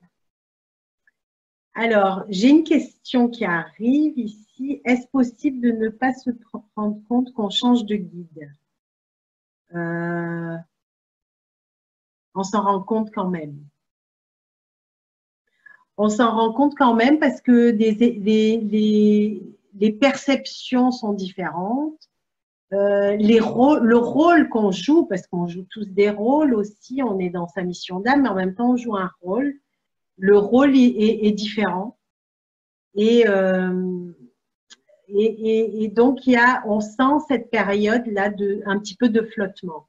Alors, j'ai une question qui arrive ici. Est-ce possible de ne pas se rendre compte qu'on change de guide? On s'en rend compte quand même. On s'en rend compte quand même parce que les perceptions sont différentes. Le rôle qu'on joue, parce qu'on joue tous des rôles aussi, on est dans sa mission d'âme, mais en même temps, on joue un rôle. Le rôle est différent. Et donc, on sent cette période-là un petit peu de flottement,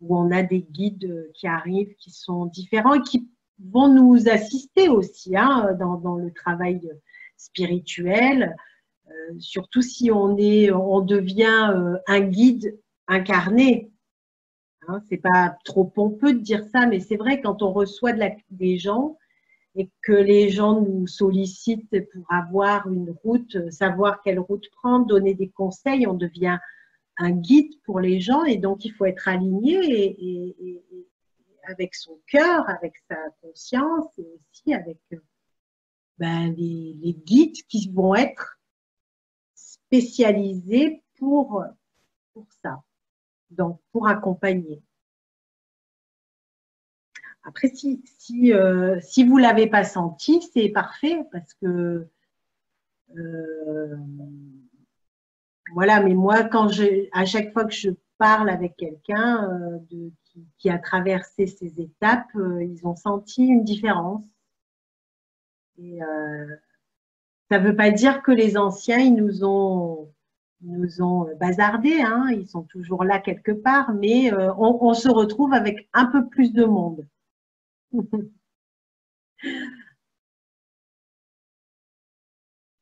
où on a des guides qui arrivent, qui sont différents et qui vont nous assister aussi hein, dans le travail spirituel, surtout si on devient un guide incarné. Hein, c'est pas trop pompeux de dire ça, mais c'est vrai, quand on reçoit des gens et que les gens nous sollicitent pour avoir une route, savoir quelle route prendre, donner des conseils, on devient un guide pour les gens et donc il faut être aligné et avec son cœur, avec sa conscience et aussi avec les guides qui vont être spécialisés pour ça, donc pour accompagner. Après, si vous ne l'avez pas senti, c'est parfait parce que euh, voilà, mais moi, à chaque fois que je parle avec quelqu'un qui a traversé ces étapes, ils ont senti une différence. Et ça ne veut pas dire que les anciens, ils nous ont bazardés, hein, ils sont toujours là quelque part, mais on se retrouve avec un peu plus de monde.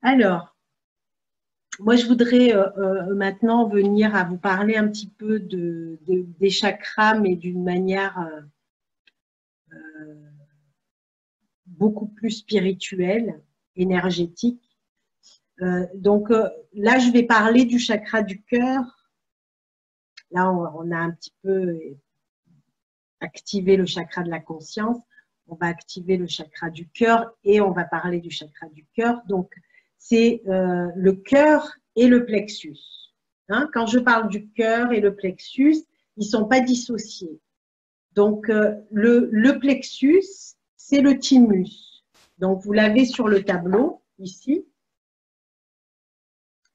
Alors, moi, je voudrais maintenant venir à vous parler un petit peu des chakras, mais d'une manière beaucoup plus spirituelle, énergétique. Donc là, je vais parler du chakra du cœur. Là, on a un petit peu activé le chakra de la conscience. On va activer le chakra du cœur et on va parler du chakra du cœur. Donc, c'est le cœur et le plexus. Hein, quand je parle du cœur et le plexus, ils ne sont pas dissociés. Donc, le plexus, c'est le thymus. Donc, vous l'avez sur le tableau, ici.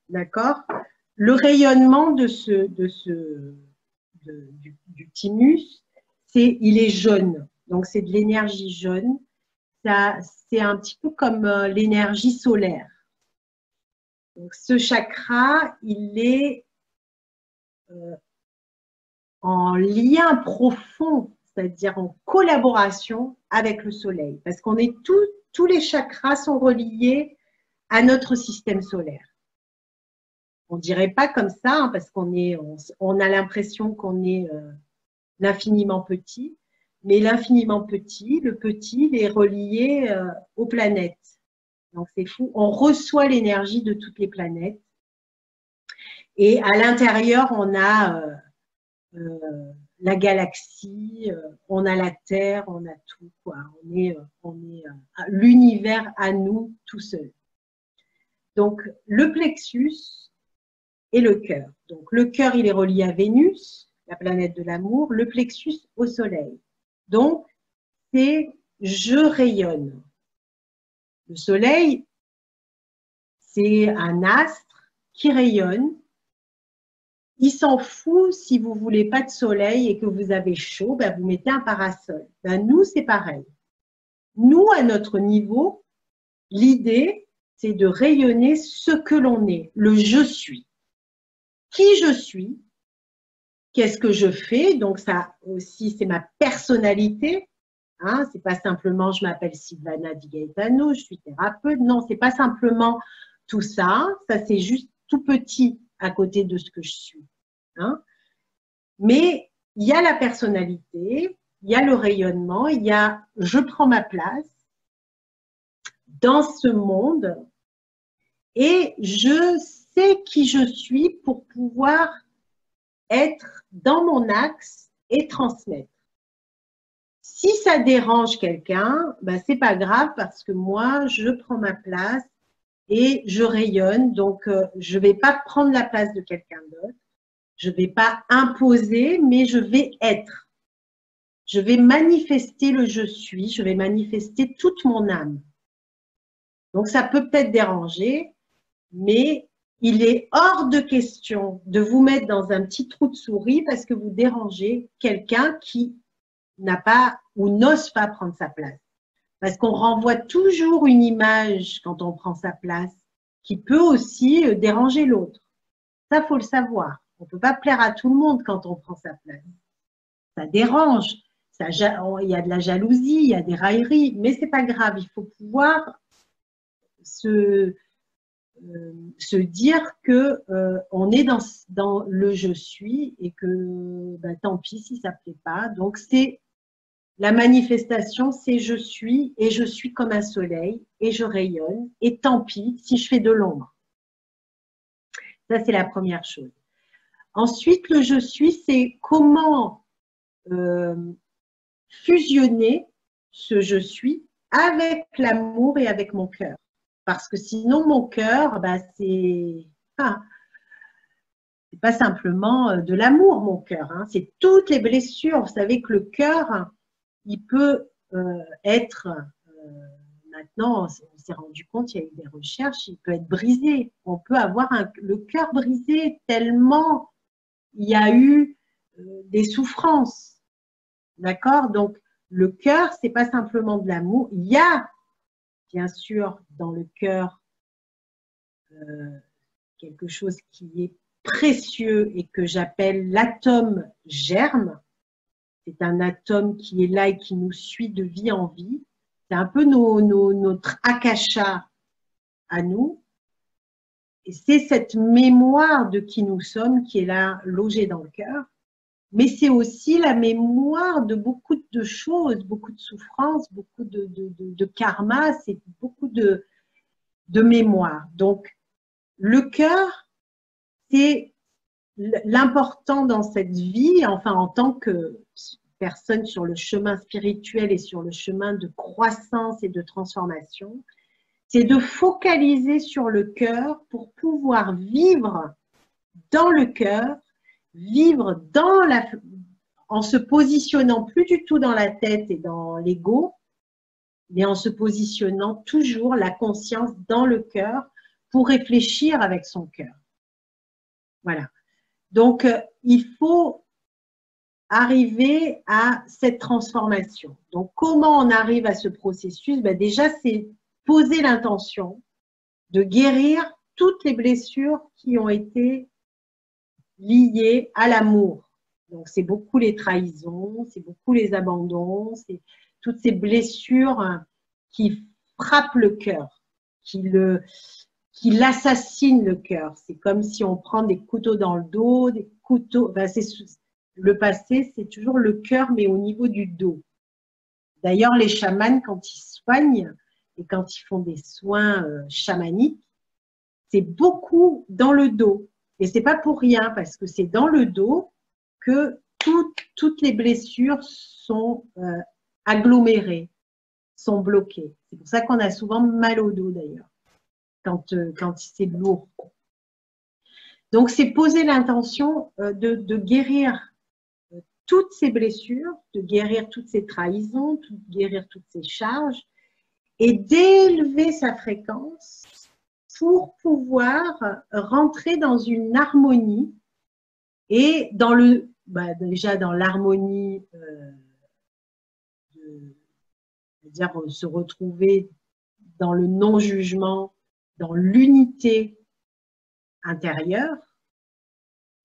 D'accord? Le rayonnement du thymus, il est jaune. Donc, c'est de l'énergie jaune. C'est un petit peu comme l'énergie solaire. Donc, ce chakra, il est en lien profond, c'est-à-dire en collaboration avec le soleil. Parce qu'on est tous les chakras sont reliés à notre système solaire. On ne dirait pas comme ça, hein, parce on a l'impression qu'on est l'infiniment petit, mais l'infiniment petit, le petit, il est relié aux planètes. Donc c'est fou, on reçoit l'énergie de toutes les planètes. Et à l'intérieur, on a la galaxie, on a la Terre, on a tout, quoi. On est l'univers à nous tout seul. Donc le plexus, et le cœur. Donc, le cœur, il est relié à Vénus, la planète de l'amour, le plexus au soleil. Donc, c'est je rayonne. Le soleil, c'est un astre qui rayonne. Il s'en fout si vous ne voulez pas de soleil et que vous avez chaud, ben vous mettez un parasol. Ben nous, c'est pareil. Nous, à notre niveau, l'idée, c'est de rayonner ce que l'on est, le je suis. Qui je suis, qu'est-ce que je fais? Donc, ça aussi, c'est ma personnalité. Hein, c'est pas simplement je m'appelle Sylvana Di Gaetano, je suis thérapeute. Non, c'est pas simplement tout ça. Ça, c'est juste tout petit à côté de ce que je suis. Hein. Mais il y a la personnalité, il y a le rayonnement, il y a je prends ma place dans ce monde et je sais qui je suis pour pouvoir être dans mon axe et transmettre. Si ça dérange quelqu'un, ben c'est pas grave parce que moi, je prends ma place et je rayonne. Donc, je vais pas prendre la place de quelqu'un d'autre. Je vais pas imposer, mais je vais être. Je vais manifester le je suis. Je vais manifester toute mon âme. Donc, ça peut peut-être déranger, mais il est hors de question de vous mettre dans un petit trou de souris parce que vous dérangez quelqu'un qui n'a pas ou n'ose pas prendre sa place. Parce qu'on renvoie toujours une image quand on prend sa place qui peut aussi déranger l'autre. Ça, faut le savoir. On ne peut pas plaire à tout le monde quand on prend sa place. Ça dérange. Il y a de la jalousie, il y a des railleries, mais c'est pas grave. Il faut pouvoir se dire que on est dans le je suis et que tant pis si ça ne plaît pas. Donc, c'est la manifestation, c'est je suis et je suis comme un soleil et je rayonne et tant pis si je fais de l'ombre. Ça, c'est la première chose. Ensuite, le je suis, c'est comment fusionner ce je suis avec l'amour et avec mon cœur. Parce que sinon, mon cœur, c'est pas simplement de l'amour, mon cœur. Hein. C'est toutes les blessures. Vous savez que le cœur, il peut être, maintenant, on s'est rendu compte, il y a eu des recherches, il peut être brisé. On peut avoir le cœur brisé tellement il y a eu des souffrances. D'accord? Donc, le cœur, c'est pas simplement de l'amour. Il y a, bien sûr, dans le cœur, quelque chose qui est précieux et que j'appelle l'atome germe. C'est un atome qui est là et qui nous suit de vie en vie. C'est un peu notre akasha à nous. Et c'est cette mémoire de qui nous sommes qui est là, logée dans le cœur. Mais c'est aussi la mémoire de beaucoup de choses, beaucoup de souffrances, beaucoup de karma, c'est beaucoup de mémoire. Donc, le cœur, c'est l'important dans cette vie, enfin en tant que personne sur le chemin spirituel et sur le chemin de croissance et de transformation, c'est de focaliser sur le cœur pour pouvoir vivre dans le cœur, vivre en se positionnant plus du tout dans la tête et dans l'ego, mais en se positionnant toujours la conscience dans le cœur pour réfléchir avec son cœur. Voilà. Donc, il faut arriver à cette transformation. Donc, comment on arrive à ce processus? Ben déjà, c'est poser l'intention de guérir toutes les blessures qui ont été liées à l'amour. Donc, c'est beaucoup les trahisons, c'est beaucoup les abandons, c'est toutes ces blessures qui frappent le cœur, qui l'assassinent le cœur. C'est comme si on prend des couteaux dans le dos, des couteaux. Ben le passé, c'est toujours le cœur, mais au niveau du dos. D'ailleurs, les chamans, quand ils soignent et quand ils font des soins chamaniques, c'est beaucoup dans le dos. Et c'est pas pour rien, parce que c'est dans le dos que toutes les blessures sont agglomérées, sont bloquées. C'est pour ça qu'on a souvent mal au dos, d'ailleurs, quand c'est lourd. Donc, c'est poser l'intention de guérir toutes ces blessures, de guérir toutes ces trahisons, de guérir toutes ces charges et d'élever sa fréquence pour pouvoir rentrer dans une harmonie et déjà dans l'harmonie, c'est-à-dire se retrouver dans le non-jugement, dans l'unité intérieure.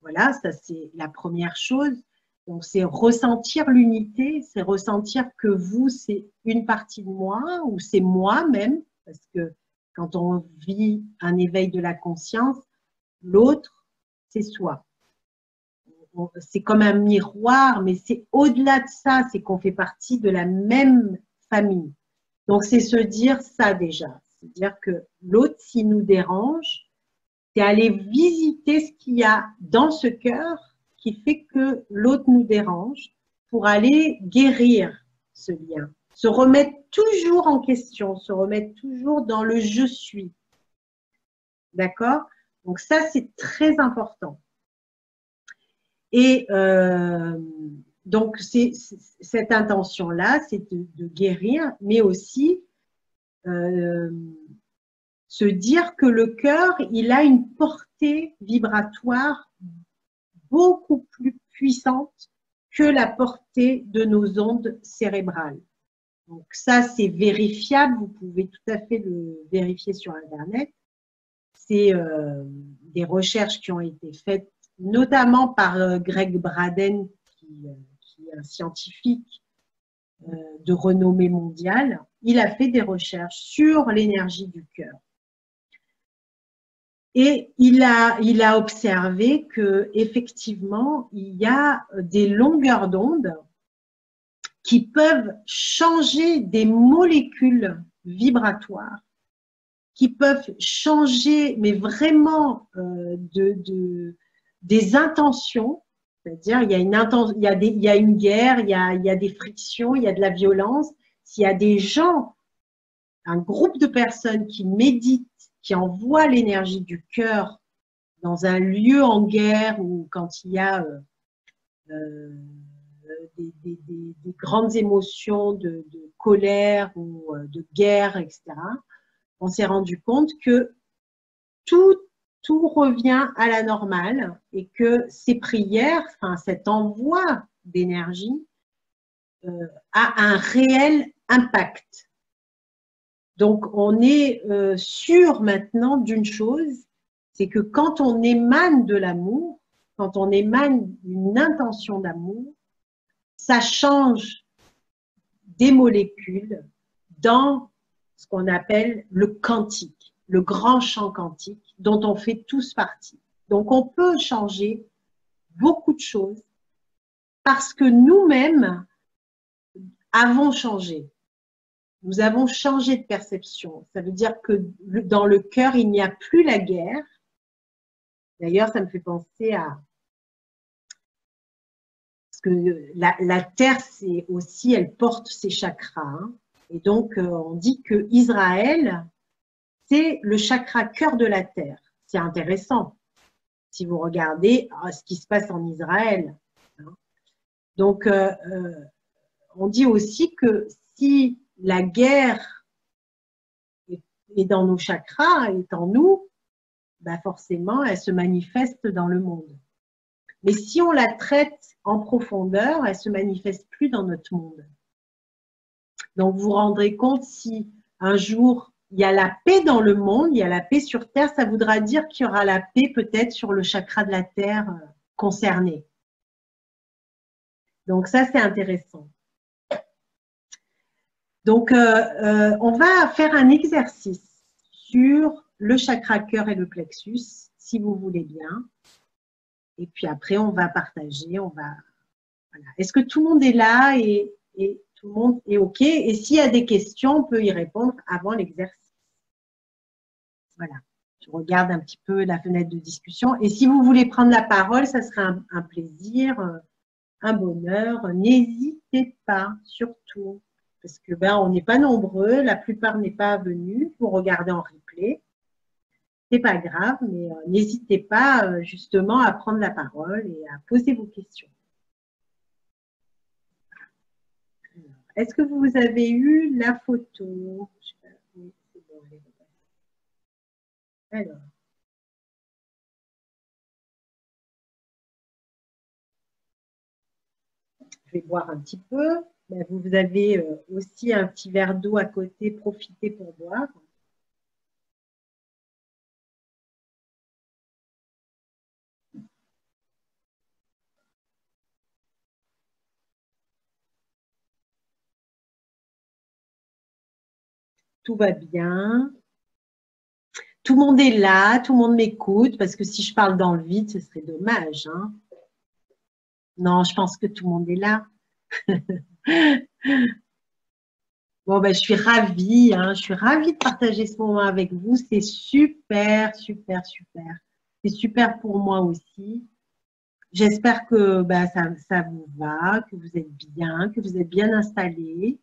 Voilà, ça c'est la première chose. Donc, c'est ressentir l'unité, c'est ressentir que vous, c'est une partie de moi ou c'est moi même, parce que quand on vit un éveil de la conscience, l'autre, c'est soi. C'est comme un miroir, mais c'est au-delà de ça, c'est qu'on fait partie de la même famille. Donc, c'est se dire ça déjà, c'est-à-dire que l'autre, s'il nous dérange, c'est aller visiter ce qu'il y a dans ce cœur qui fait que l'autre nous dérange pour aller guérir ce lien, se remettre toujours en question, se remettre toujours dans le je suis. D'accord? Donc ça, c'est très important. Et donc, cette intention-là, c'est de guérir, mais aussi se dire que le cœur, il a une portée vibratoire beaucoup plus puissante que la portée de nos ondes cérébrales. Donc ça, c'est vérifiable, vous pouvez tout à fait le vérifier sur Internet. C'est des recherches qui ont été faites notamment par Greg Braden, qui est un scientifique de renommée mondiale. Il a fait des recherches sur l'énergie du cœur. Et il a observé qu'effectivement, il y a des longueurs d'onde qui peuvent changer des molécules vibratoires, qui peuvent changer, mais vraiment des intentions. C'est-à-dire, il y a une guerre, il y a des frictions, il y a de la violence. S'il y a des gens, un groupe de personnes qui méditent, qui envoie l'énergie du cœur dans un lieu en guerre ou quand il y a des grandes émotions de colère ou de guerre, etc., on s'est rendu compte que tout, tout revient à la normale et que ces prières, enfin, cet envoi d'énergie a un réel impact. Donc, on est sûr maintenant d'une chose, c'est que quand on émane de l'amour, quand on émane une intention d'amour, ça change des molécules dans ce qu'on appelle le quantique, le grand champ quantique dont on fait tous partie. Donc, on peut changer beaucoup de choses parce que nous-mêmes avons changé. Nous avons changé de perception. Ça veut dire que dans le cœur, il n'y a plus la guerre. D'ailleurs, ça me fait penser à... Parce que la terre, c'est aussi, elle porte ses chakras. Hein. Et donc, on dit que Israël, c'est le chakra cœur de la terre. C'est intéressant si vous regardez ce qui se passe en Israël. Hein. Donc, on dit aussi que si la guerre est dans nos chakras, est en nous, bah forcément, elle se manifeste dans le monde. Mais si on la traite en profondeur, elle ne se manifeste plus dans notre monde. Donc, vous vous rendrez compte si un jour, il y a la paix dans le monde, il y a la paix sur Terre, ça voudra dire qu'il y aura la paix peut-être sur le chakra de la Terre concerné. Donc, ça, c'est intéressant. Donc, on va faire un exercice sur le chakra cœur et le plexus, si vous voulez bien. Et puis après, on va partager, voilà. Est-ce que tout le monde est là et tout le monde est OK? Et s'il y a des questions, on peut y répondre avant l'exercice. Voilà. Je regarde un petit peu la fenêtre de discussion. Et si vous voulez prendre la parole, ça sera un plaisir, un bonheur. N'hésitez pas, surtout. Parce que on n'est pas nombreux, la plupart n'est pas venu. Vous regardez en replay. C'est pas grave, mais n'hésitez pas justement à prendre la parole et à poser vos questions. Est-ce que vous avez eu la photo? Oui, c'est bon, alors. Je vais boire un petit peu. Vous avez aussi un petit verre d'eau à côté, profitez pour boire. Tout va bien. Tout le monde est là, tout le monde m'écoute, parce que si je parle dans le vide, ce serait dommage. Hein. Non, je pense que tout le monde est là. Bon, je suis ravie, hein, je suis ravie de partager ce moment avec vous. C'est super, super, super. C'est super pour moi aussi. J'espère que ça vous va, que vous êtes bien installés.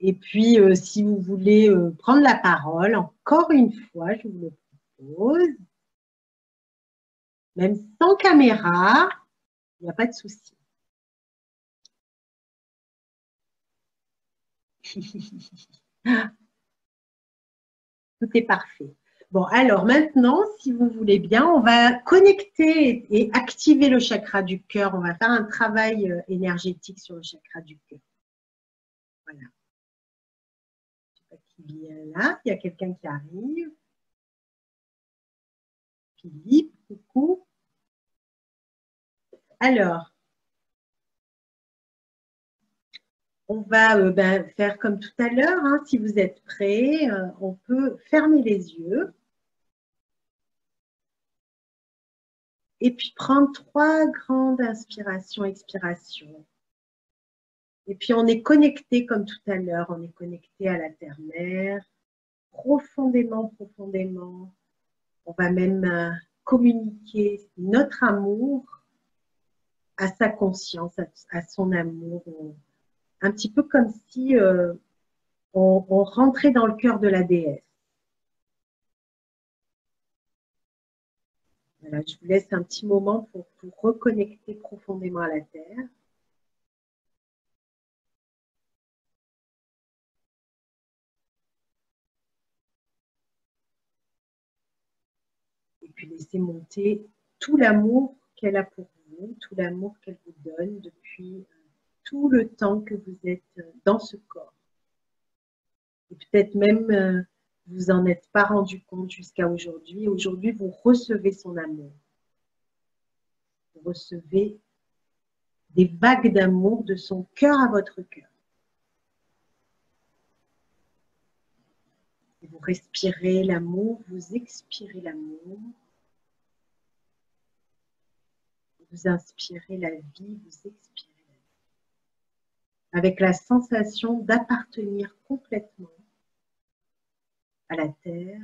Et puis, si vous voulez prendre la parole, encore une fois, je vous le propose. Même sans caméra, il n'y a pas de souci. Tout est parfait. Bon, alors maintenant, si vous voulez bien, on va connecter et activer le chakra du cœur. On va faire un travail énergétique sur le chakra du cœur. Voilà. Je ne sais pas qui vient là. Il y a quelqu'un qui arrive. Philippe, coucou. Alors, on va faire comme tout à l'heure. Hein, si vous êtes prêts, on peut fermer les yeux. Et puis prendre 3 grandes inspirations, expirations. Et puis on est connecté comme tout à l'heure, on est connecté à la terre-mère, profondément, profondément. On va même communiquer notre amour à sa conscience, à son amour. Un petit peu comme si on rentrait dans le cœur de la déesse. Voilà, je vous laisse un petit moment pour vous reconnecter profondément à la Terre. Et puis laissez monter tout l'amour qu'elle a pour vous, tout l'amour qu'elle vous donne depuis tout le temps que vous êtes dans ce corps. Et peut-être même vous en êtes pas rendu compte jusqu'à aujourd'hui. Aujourd'hui, vous recevez son amour. Vous recevez des vagues d'amour de son cœur à votre cœur. Et vous respirez l'amour, vous expirez l'amour. Vous inspirez la vie, vous expirez la vie. Avec la sensation d'appartenir complètement à la Terre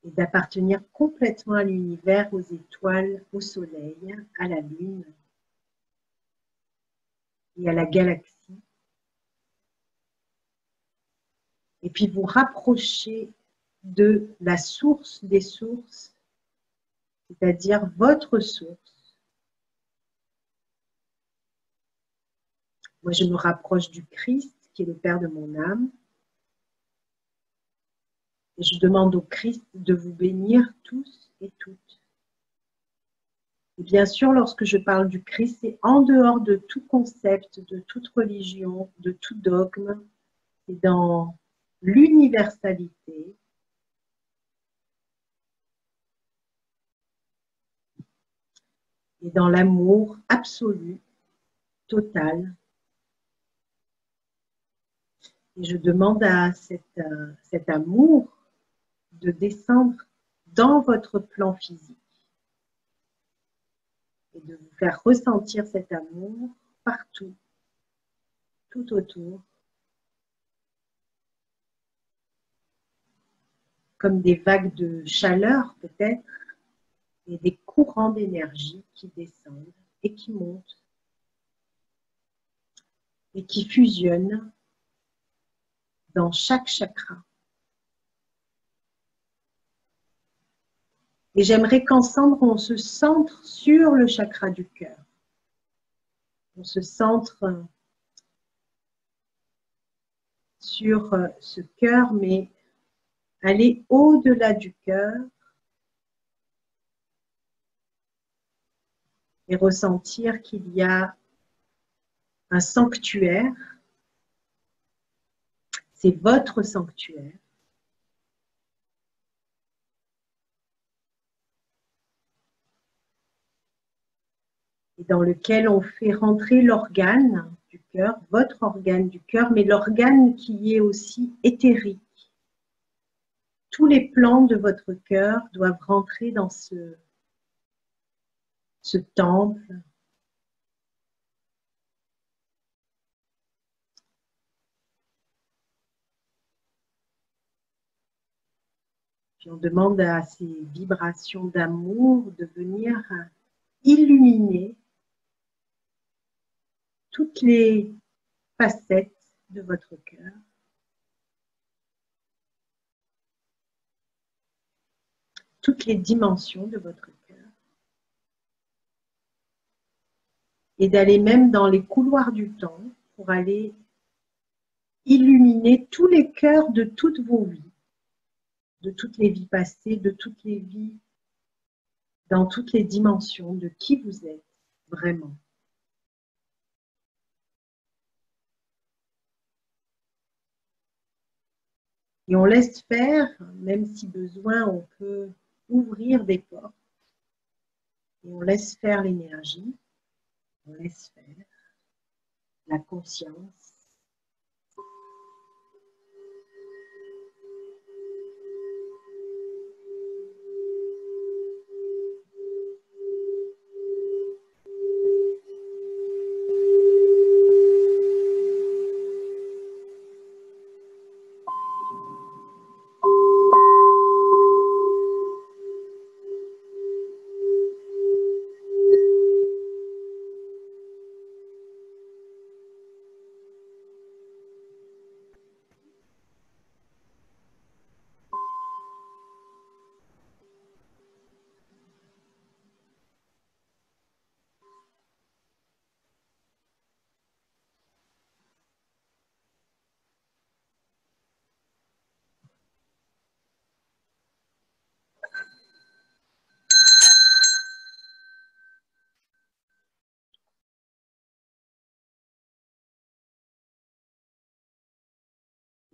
et d'appartenir complètement à l'univers, aux étoiles, au soleil, à la lune et à la galaxie. Et puis vous rapprochez de la source des sources, c'est-à-dire votre source. Moi, je me rapproche du Christ, qui est le Père de mon âme. Et je demande au Christ de vous bénir tous et toutes. Et bien sûr, lorsque je parle du Christ, c'est en dehors de tout concept, de toute religion, de tout dogme. C'est dans l'universalité. Et dans l'amour absolu, total. Et je demande à cet amour de descendre dans votre plan physique et de vous faire ressentir cet amour partout, tout autour, comme des vagues de chaleur peut-être et des courants d'énergie qui descendent et qui montent et qui fusionnent dans chaque chakra. Et j'aimerais qu'ensemble, on se centre sur le chakra du cœur. On se centre sur ce cœur, mais aller au-delà du cœur et ressentir qu'il y a un sanctuaire. C'est votre sanctuaire. Et dans lequel on fait rentrer l'organe du cœur, votre organe du cœur, mais l'organe qui est aussi éthérique. Tous les plans de votre cœur doivent rentrer dans ce temple. Puis on demande à ces vibrations d'amour de venir illuminer toutes les facettes de votre cœur. Toutes les dimensions de votre cœur. Et d'aller même dans les couloirs du temps pour aller illuminer tous les cœurs de toutes vos vies, de toutes les vies passées, de toutes les vies, dans toutes les dimensions de qui vous êtes vraiment. Et on laisse faire, même si besoin, on peut ouvrir des portes. Et on laisse faire l'énergie, on laisse faire la conscience.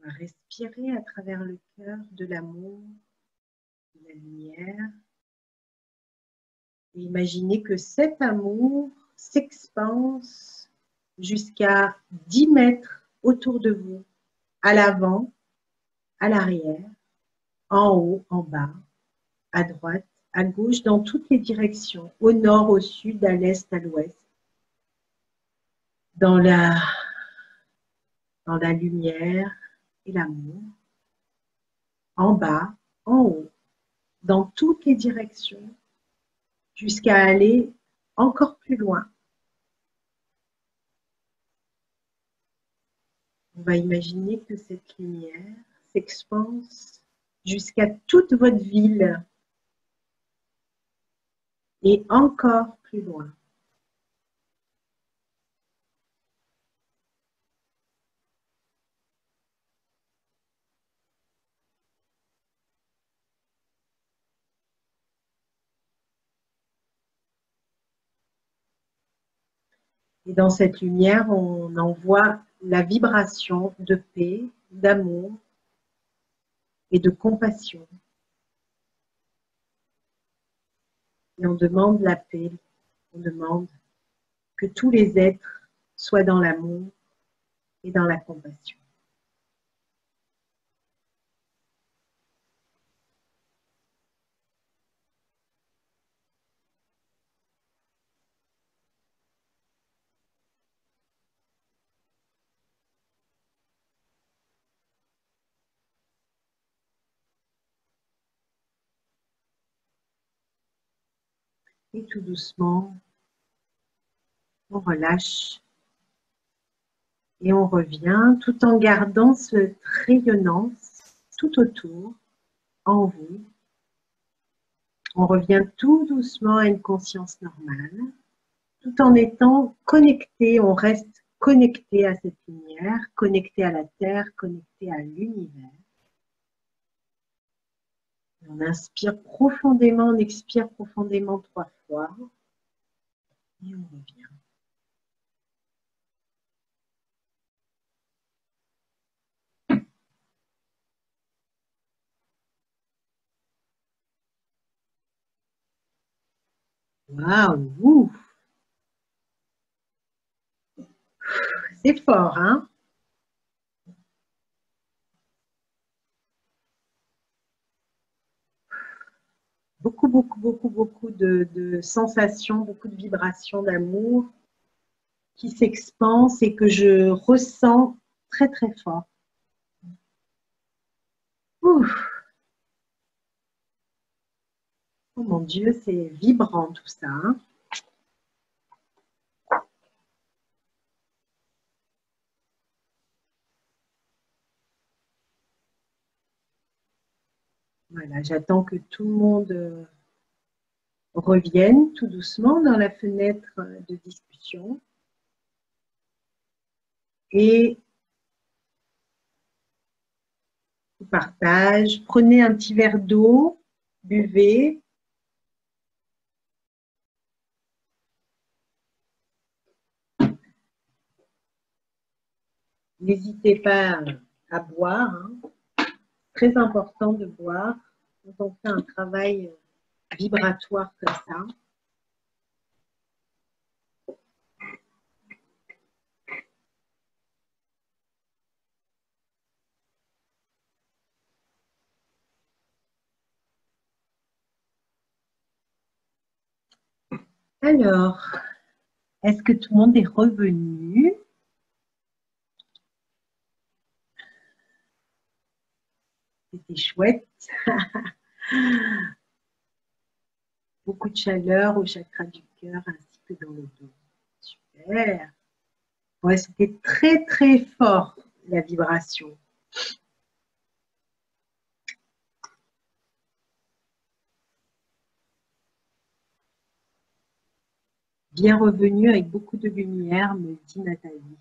On va respirer à travers le cœur de l'amour, de la lumière. Et imaginez que cet amour s'expanse jusqu'à 10 mètres autour de vous, à l'avant, à l'arrière, en haut, en bas, à droite, à gauche, dans toutes les directions, au nord, au sud, à l'est, à l'ouest, dans la lumière et l'amour, en bas, en haut, dans toutes les directions, jusqu'à aller encore plus loin. On va imaginer que cette lumière s'expanse jusqu'à toute votre ville et encore plus loin. Et dans cette lumière, on envoie la vibration de paix, d'amour et de compassion. Et on demande la paix, on demande que tous les êtres soient dans l'amour et dans la compassion. Et tout doucement, on relâche et on revient tout en gardant cette rayonnance tout autour, en vous. On revient tout doucement à une conscience normale, tout en étant connecté, on reste connecté à cette lumière, connecté à la Terre, connecté à l'univers. On inspire profondément, on expire profondément 3 fois et on revient. Waouh! C'est fort, hein? Beaucoup, beaucoup, beaucoup, beaucoup de sensations, beaucoup de vibrations d'amour qui s'expansent et que je ressens très, très fort. Ouf. Oh mon Dieu, c'est vibrant tout ça, hein? Voilà, j'attends que tout le monde revienne tout doucement dans la fenêtre de discussion. Et partage. Prenez un petit verre d'eau, buvez. N'hésitez pas à boire. Hein. Très important de boire quand on fait un travail vibratoire comme ça. Alors, est-ce que tout le monde est revenu? C'était chouette. Beaucoup de chaleur au chakra du cœur ainsi que dans le dos. Super. Ouais, c'était très, très fort, la vibration. Bien revenu avec beaucoup de lumière, me dit Nathalie.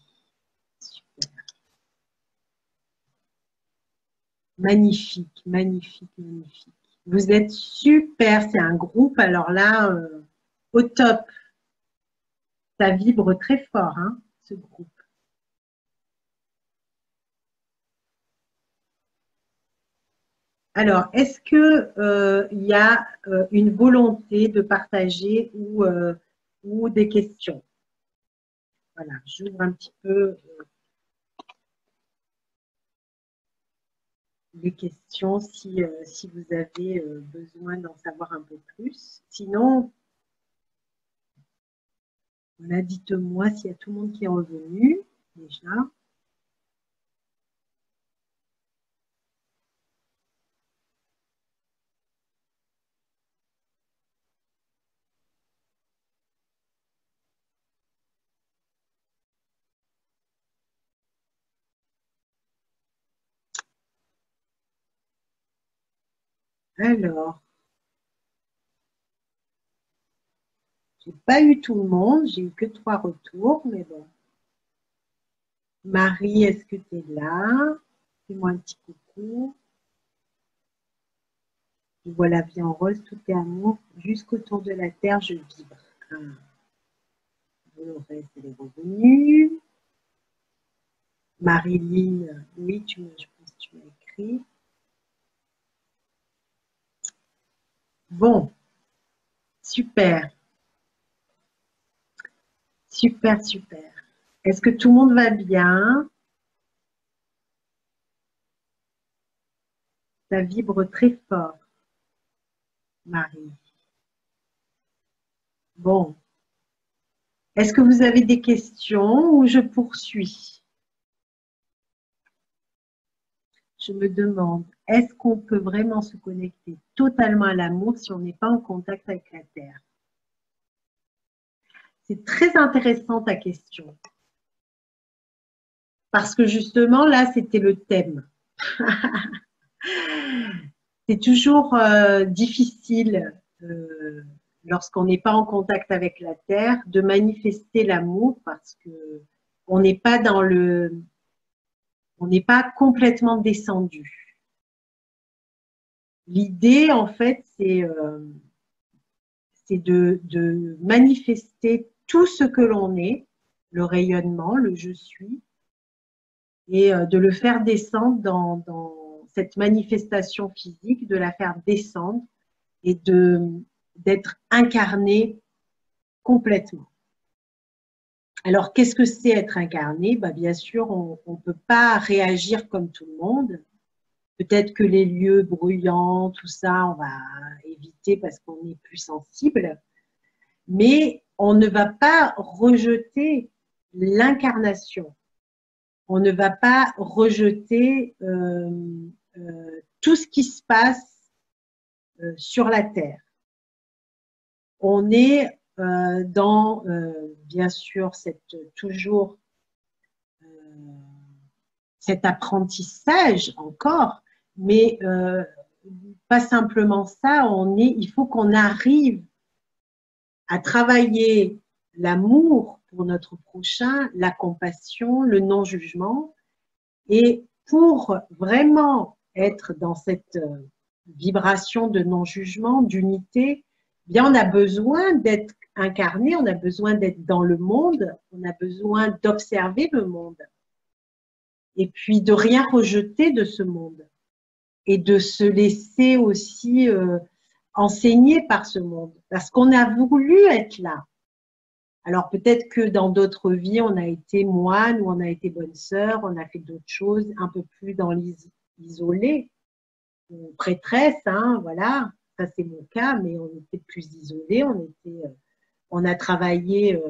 Super. Magnifique, magnifique, magnifique. Vous êtes super, c'est un groupe, alors là, au top. Ça vibre très fort, hein, ce groupe. Alors, est-ce que il y a une volonté de partager ou des questions? Voilà, j'ouvre un petit peu les questions si vous avez besoin d'en savoir un peu plus. Sinon, voilà, dites-moi s'il y a tout le monde qui est revenu déjà. Alors, j'ai pas eu tout le monde, j'ai eu que 3 retours, mais bon. Marie, est-ce que tu es là? Fais-moi un petit coucou. Je vois la vie en rose, tout est amour. Jusqu'autour de la terre, je vibre. Ah, Dolores, elle est revenue. Marilyn, oui, je pense que tu m'as écrit. Bon, super. Super, super. Est-ce que tout le monde va bien? Ça vibre très fort, Marie. Bon. Est-ce que vous avez des questions ou je poursuis? Je me demande, est-ce qu'on peut vraiment se connecter totalement à l'amour si on n'est pas en contact avec la Terre? C'est très intéressant ta question. Parce que justement, là, c'était le thème. C'est toujours difficile, lorsqu'on n'est pas en contact avec la Terre, de manifester l'amour parce que on n'est pas on n'est pas complètement descendu. L'idée, en fait, c'est de manifester tout ce que l'on est, le rayonnement, le je suis, et de le faire descendre dans cette manifestation physique, de la faire descendre et d'être incarné complètement. Alors, qu'est-ce que c'est être incarné? Bah, bien sûr, on ne peut pas réagir comme tout le monde. Peut-être que les lieux bruyants, tout ça, on va éviter parce qu'on est plus sensible. Mais on ne va pas rejeter l'incarnation. On ne va pas rejeter tout ce qui se passe sur la Terre. On est dans, bien sûr, toujours cet apprentissage encore, mais pas simplement ça, il faut qu'on arrive à travailler l'amour pour notre prochain, la compassion, le non-jugement. Et pour vraiment être dans cette vibration de non-jugement, d'unité, bien on a besoin d'être incarné, on a besoin d'être dans le monde, on a besoin d'observer le monde et puis de rien rejeter de ce monde et de se laisser aussi enseigner par ce monde parce qu'on a voulu être là. Alors peut-être que dans d'autres vies, on a été moine ou on a été bonne sœur, on a fait d'autres choses un peu plus dans l'isolé, ou prêtresse, hein, voilà, ça c'est mon cas, mais on était plus isolé, on a travaillé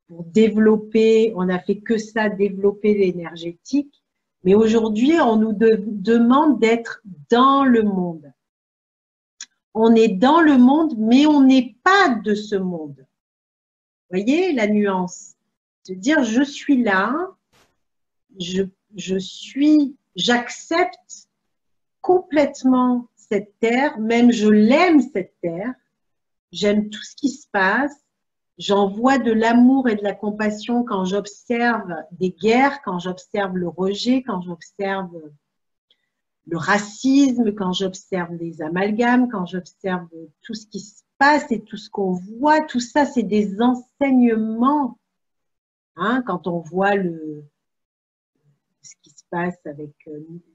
pour développer, on a fait que ça, développer l'énergétique, mais aujourd'hui on nous demande d'être dans le monde. On est dans le monde, mais on n'est pas de ce monde. Vous voyez la nuance? De dire je suis là, j'accepte complètement cette terre, même je l'aime cette terre, j'aime tout ce qui se passe, j'envoie de l'amour et de la compassion quand j'observe des guerres, quand j'observe le rejet, quand j'observe le racisme, quand j'observe les amalgames, quand j'observe tout ce qui se passe et tout ce qu'on voit, tout ça c'est des enseignements. Hein, quand on voit ce qui se passe avec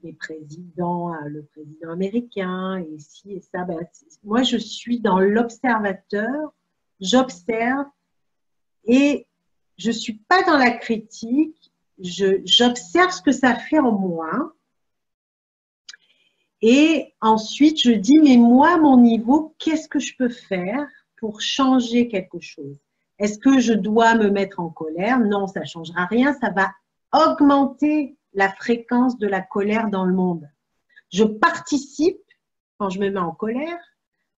les présidents, le président américain, et ci et ça. Ben, moi, je suis dans l'observateur, j'observe et je ne suis pas dans la critique, j'observe ce que ça fait en moi. Et ensuite, je dis, mais moi, à mon niveau, qu'est-ce que je peux faire pour changer quelque chose? Est-ce que je dois me mettre en colère? Non, ça ne changera rien, ça va augmenter la fréquence de la colère dans le monde. Je participe, quand je me mets en colère,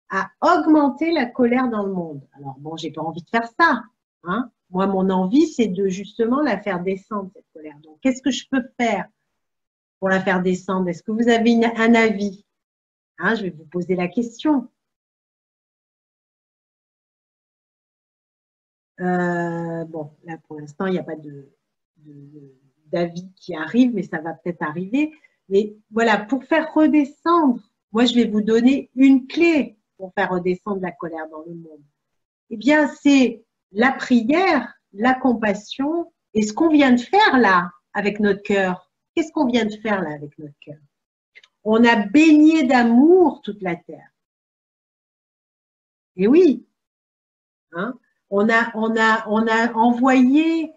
à augmenter la colère dans le monde. Alors bon, j'ai pas envie de faire ça. Hein. Moi, mon envie, c'est de justement la faire descendre, cette colère. Donc, qu'est-ce que je peux faire pour la faire descendre? Est-ce que vous avez un avis? Hein, je vais vous poser la question. Bon, là, pour l'instant, il n'y a pas d'avis qui arrive, mais ça va peut-être arriver. Mais voilà, pour faire redescendre, moi, je vais vous donner une clé pour faire redescendre la colère dans le monde. Eh bien, c'est la prière, la compassion et ce qu'on vient de faire là avec notre cœur. Qu'est-ce qu'on vient de faire là avec notre cœur? On a baigné d'amour toute la terre. Et oui, hein, on a envoyé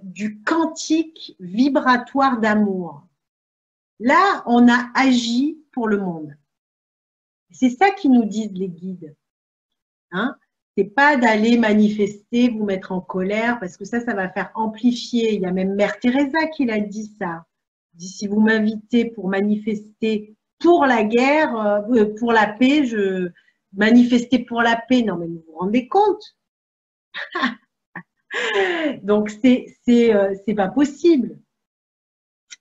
du cantique vibratoire d'amour. Là, on a agi pour le monde. C'est ça qui nous disent les guides. Hein? C'est pas d'aller manifester, vous mettre en colère, parce que ça va faire amplifier. Il y a même Mère Teresa qui l'a dit ça. Elle dit, si vous m'invitez pour manifester pour la guerre, pour la paix, je manifester pour la paix. Non, mais vous vous rendez compte? Donc, c'est pas possible.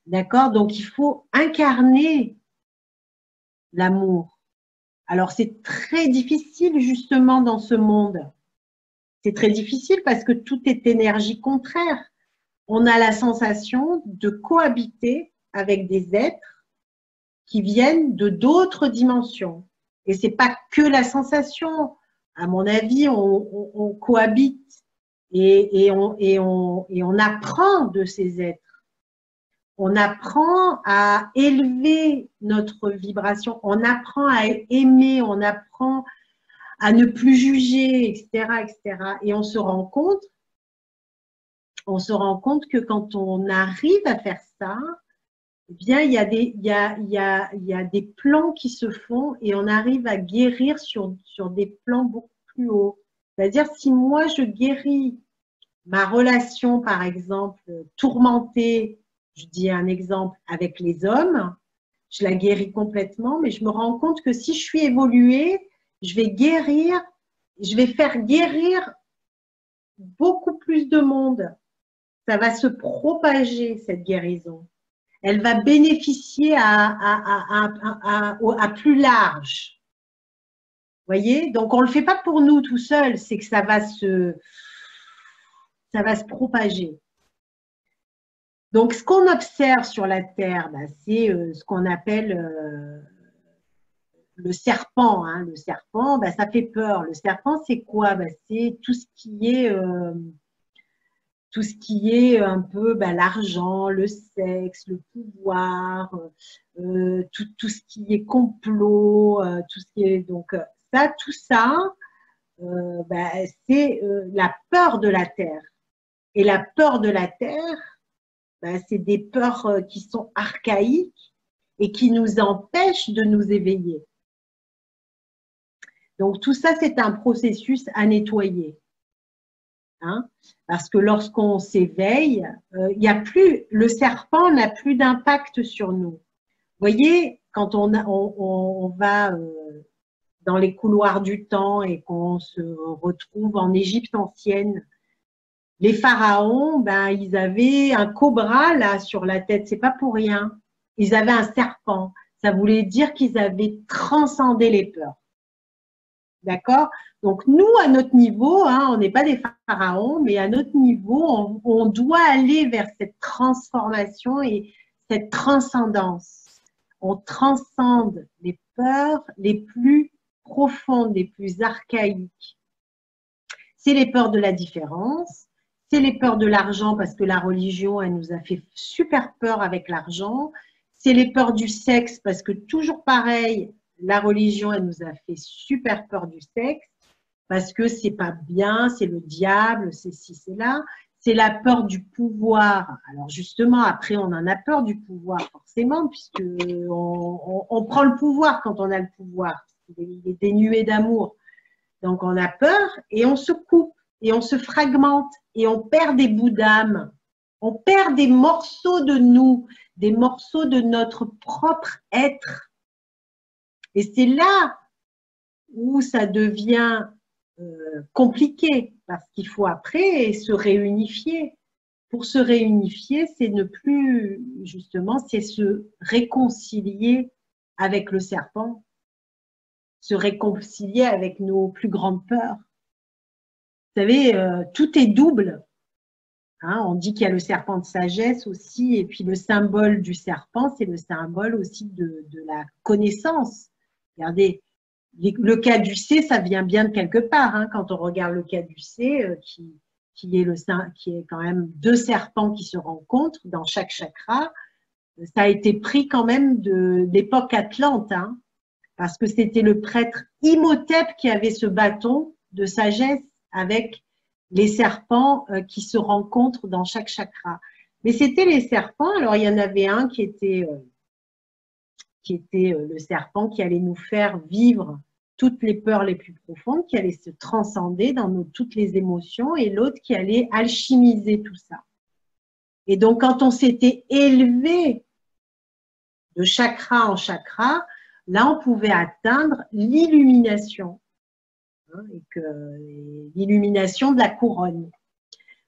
D'accord? Donc, il faut incarner l'amour. Alors, c'est très difficile justement dans ce monde. C'est très difficile parce que tout est énergie contraire. On a la sensation de cohabiter avec des êtres qui viennent de d'autres dimensions. Et c'est pas que la sensation. À mon avis, on cohabite et on apprend de ces êtres. On apprend à élever notre vibration, on apprend à aimer, on apprend à ne plus juger, etc., etc. Et on se rend compte que quand on arrive à faire ça, eh bien, il y a des plans qui se font et on arrive à guérir sur des plans beaucoup plus hauts. C'est-à-dire, si moi, je guéris ma relation, par exemple, tourmentée, je dis un exemple, avec les hommes, je la guéris complètement, mais je me rends compte que si je suis évoluée, je vais faire guérir beaucoup plus de monde. Ça va se propager, cette guérison. Elle va bénéficier à plus large. Vous voyez? Donc, on ne le fait pas pour nous tout seul, c'est que ça va se propager. Donc, ce qu'on observe sur la Terre, c'est ce qu'on appelle le serpent. Hein. Le serpent, ça fait peur. Le serpent, c'est quoi? C'est tout ce qui est un peu l'argent, le sexe, le pouvoir, tout ce qui est complot, tout ce qui est donc tout ça, c'est la peur de la Terre. Et la peur de la Terre, c'est des peurs qui sont archaïques et qui nous empêchent de nous éveiller. Donc, tout ça, c'est un processus à nettoyer. Hein? Parce que lorsqu'on s'éveille, le serpent n'a plus d'impact sur nous. Vous voyez, quand on va dans les couloirs du temps et qu'on se retrouve en Égypte ancienne, les pharaons, ils avaient un cobra là sur la tête, c'est pas pour rien. Ils avaient un serpent. Ça voulait dire qu'ils avaient transcendé les peurs. D'accord? Donc, nous, à notre niveau, hein, on n'est pas des pharaons, mais à notre niveau, on doit aller vers cette transformation et cette transcendance. On transcende les peurs les plus profondes, les plus archaïques. C'est les peurs de la différence, c'est les peurs de l'argent parce que la religion, elle nous a fait super peur avec l'argent. C'est les peurs du sexe parce que toujours pareil, la religion, elle nous a fait super peur du sexe parce que c'est pas bien, c'est le diable, c'est ci, c'est là. C'est la peur du pouvoir. Alors justement, après, on en a peur du pouvoir forcément puisque on prend le pouvoir quand on a le pouvoir. Il est dénué d'amour. Donc on a peur et on se coupe et on se fragmente et on perd des bouts d'âme. On perd des morceaux de nous, des morceaux de notre propre être. Et c'est là où ça devient compliqué parce qu'il faut après se réunifier. Pour se réunifier, c'est ne plus, justement, c'est se réconcilier avec le serpent, se réconcilier avec nos plus grandes peurs. Vous savez, tout est double. Hein, on dit qu'il y a le serpent de sagesse aussi, et puis le symbole du serpent, c'est le symbole aussi de la connaissance. Regardez, le caducée, ça vient bien de quelque part. Hein, quand on regarde le caducée, qui est quand même deux serpents qui se rencontrent dans chaque chakra, ça a été pris quand même de l'époque atlante, hein, parce que c'était le prêtre Imhotep qui avait ce bâton de sagesse avec les serpents qui se rencontrent dans chaque chakra. Mais c'était les serpents, alors il y en avait un qui était le serpent qui allait nous faire vivre toutes les peurs les plus profondes, qui allait se transcender dans toutes les émotions, et l'autre qui allait alchimiser tout ça. Et donc, quand on s'était élevé de chakra en chakra, là, on pouvait atteindre l'illumination, hein, l'illumination de la couronne.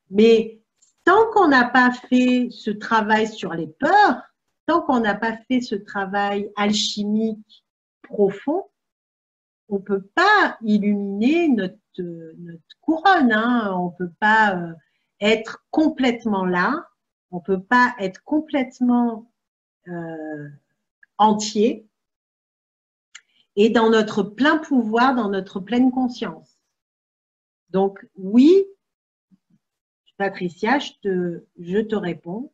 Mais tant qu'on n'a pas fait ce travail sur les peurs, tant qu'on n'a pas fait ce travail alchimique profond, on ne peut pas illuminer notre couronne. Hein. On ne peut pas être complètement là. On ne peut pas être complètement entier et dans notre plein pouvoir, dans notre pleine conscience. Donc, oui, Patricia, je te réponds.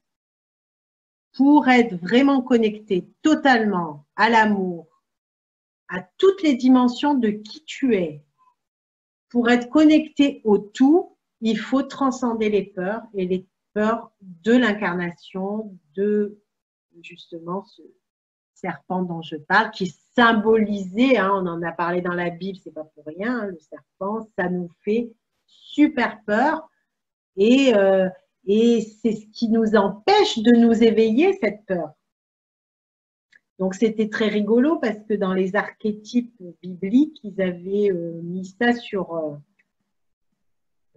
Pour être vraiment connecté totalement à l'amour, à toutes les dimensions de qui tu es, pour être connecté au tout, il faut transcender les peurs et les peurs de l'incarnation, de justement ce serpent dont je parle, qui est symbolisé, hein, on en a parlé dans la Bible, c'est pas pour rien, hein, le serpent, ça nous fait super peur et c'est ce qui nous empêche de nous éveiller, cette peur. Donc, c'était très rigolo parce que dans les archétypes bibliques, ils avaient mis ça sur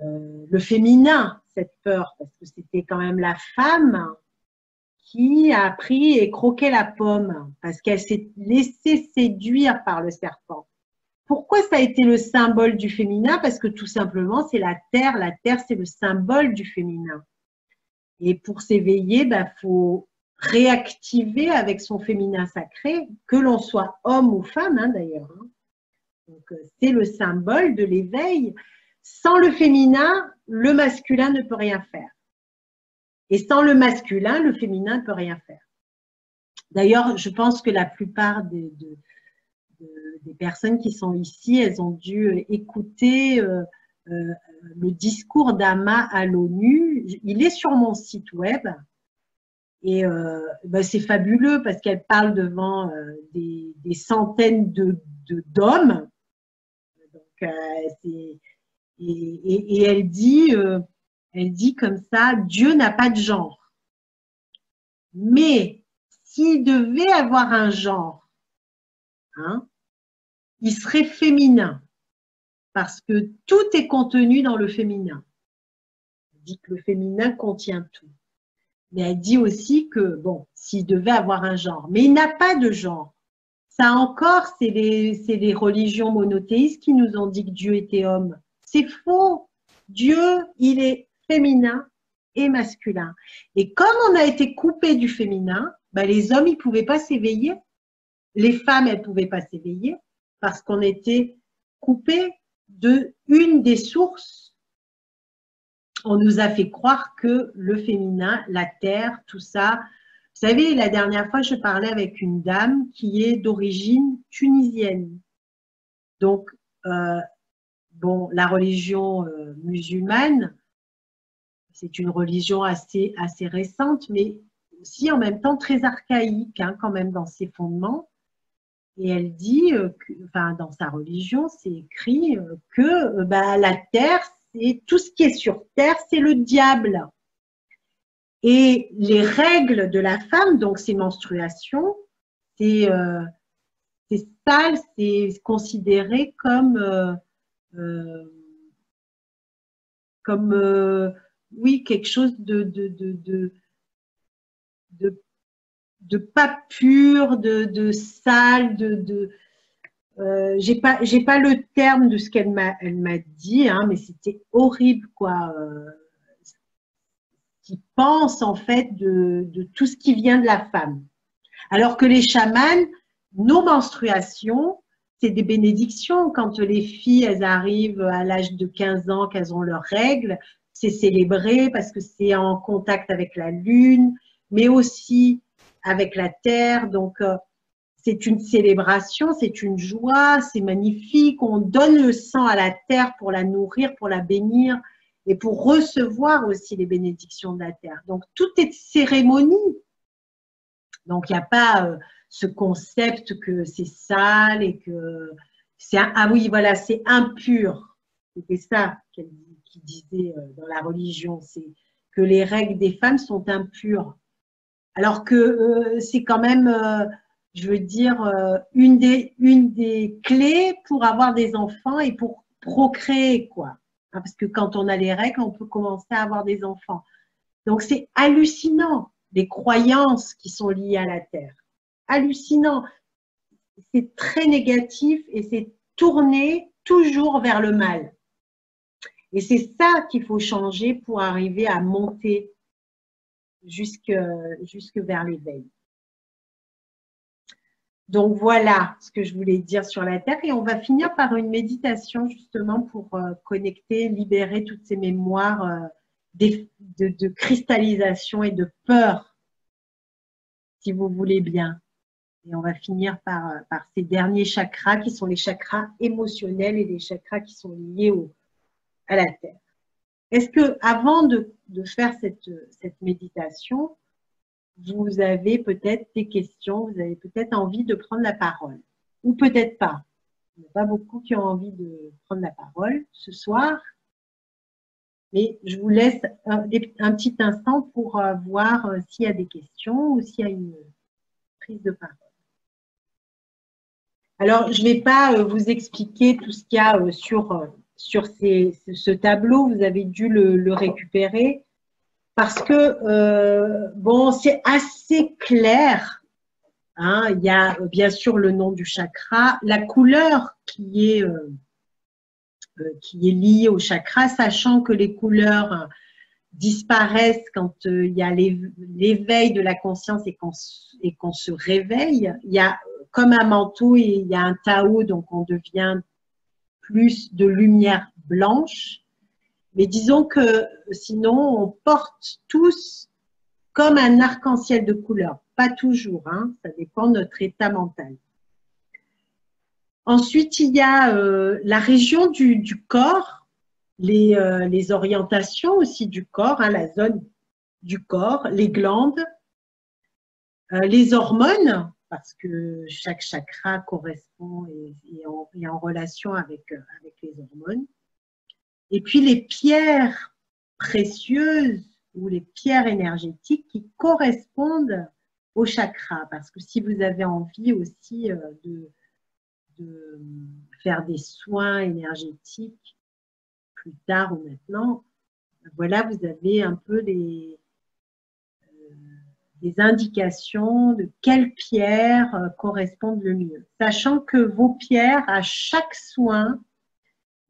le féminin, cette peur, parce que c'était quand même la femme qui a pris et croqué la pomme parce qu'elle s'est laissée séduire par le serpent. Pourquoi ça a été le symbole du féminin? Parce que tout simplement, c'est la terre. La terre, c'est le symbole du féminin. Et pour s'éveiller, faut réactiver avec son féminin sacré, que l'on soit homme ou femme, hein, d'ailleurs. Hein. Donc, c'est le symbole de l'éveil. Sans le féminin, le masculin ne peut rien faire. Et sans le masculin, le féminin ne peut rien faire. D'ailleurs, je pense que la plupart des personnes qui sont ici, elles ont dû écouter le discours d'Ama à l'ONU. Il est sur mon site web. Et c'est fabuleux parce qu'elle parle devant des centaines d'hommes. Donc, et elle dit comme ça, Dieu n'a pas de genre. Mais s'il devait avoir un genre, hein, il serait féminin. Parce que tout est contenu dans le féminin. Elle dit que le féminin contient tout. Mais elle dit aussi que, bon, s'il devait avoir un genre, mais il n'a pas de genre. Ça encore, c'est les religions monothéistes qui nous ont dit que Dieu était homme. C'est faux. Dieu, il est féminin et masculin. Et comme on a été coupé du féminin, les hommes, ils ne pouvaient pas s'éveiller. Les femmes, elles ne pouvaient pas s'éveiller parce qu'on était coupé de une des sources on nous a fait croire que le féminin, la terre, tout ça. Vous savez, la dernière fois, je parlais avec une dame qui est d'origine tunisienne. Donc, bon, la religion musulmane, c'est une religion assez récente, mais aussi en même temps très archaïque, hein, quand même dans ses fondements. Et elle dit, enfin, dans sa religion, c'est écrit que la terre, c'est tout ce qui est sur terre, c'est le diable. Et les règles de la femme, donc ses menstruations, c'est sale, c'est considéré comme oui, quelque chose de pas pur, de sale, j'ai pas le terme de ce qu'elle m'a dit, hein, mais c'était horrible, quoi. Qui pense en fait de tout ce qui vient de la femme. Alors que les chamans, nos menstruations, c'est des bénédictions. Quand les filles, elles arrivent à l'âge de 15 ans, qu'elles ont leurs règles, c'est célébré parce que c'est en contact avec la lune, mais aussi avec la terre. Donc, c'est une célébration, c'est une joie, c'est magnifique. On donne le sang à la terre pour la nourrir, pour la bénir et pour recevoir aussi les bénédictions de la terre. Donc, tout est cérémonie. Donc, il n'y a pas ce concept que c'est sale et que c'est ah oui, voilà, c'est impur. C'était ça qu'il disait dans la religion, c'est que les règles des femmes sont impures. Alors que c'est quand même, je veux dire, une des clés pour avoir des enfants et pour procréer, quoi. Hein, parce que quand on a les règles, on peut commencer à avoir des enfants. Donc, c'est hallucinant, les croyances qui sont liées à la Terre. Hallucinant. C'est très négatif et c'est tourné toujours vers le mal. Et c'est ça qu'il faut changer pour arriver à monter jusque vers l'éveil. Donc, voilà ce que je voulais dire sur la Terre. Et on va finir par une méditation justement pour connecter, libérer toutes ces mémoires de cristallisation et de peur, si vous voulez bien. Et on va finir par ces derniers chakras qui sont les chakras émotionnels et les chakras qui sont liés à la Terre. Est-ce que avant de faire cette méditation, vous avez peut-être des questions, vous avez peut-être envie de prendre la parole ou peut-être pas. Il n'y a pas beaucoup qui ont envie de prendre la parole ce soir. Mais je vous laisse un petit instant pour voir s'il y a des questions ou s'il y a une prise de parole. Alors, je ne vais pas vous expliquer tout ce qu'il y a sur ce tableau. Vous avez dû le récupérer parce que, bon, c'est assez clair. Hein, il y a bien sûr le nom du chakra, la couleur qui est liée au chakra, sachant que les couleurs disparaissent quand il y a l'éveil de la conscience et qu'on se réveille. Il y a comme un manteau et il y a un Tao, donc on devient plus de lumière blanche. Mais disons que sinon, on porte tous comme un arc-en-ciel de couleurs. Pas toujours, hein, ça dépend de notre état mental. Ensuite, il y a la région du corps, les orientations aussi du corps, hein, la zone du corps, les glandes, les hormones, parce que chaque chakra correspond et est en relation avec les hormones. Et puis les pierres précieuses ou les pierres énergétiques qui correspondent au chakra. Parce que si vous avez envie aussi de faire des soins énergétiques plus tard ou maintenant, voilà, vous avez un peu des indications de quelles pierres correspondent le mieux. Sachant que vos pierres, à chaque soin,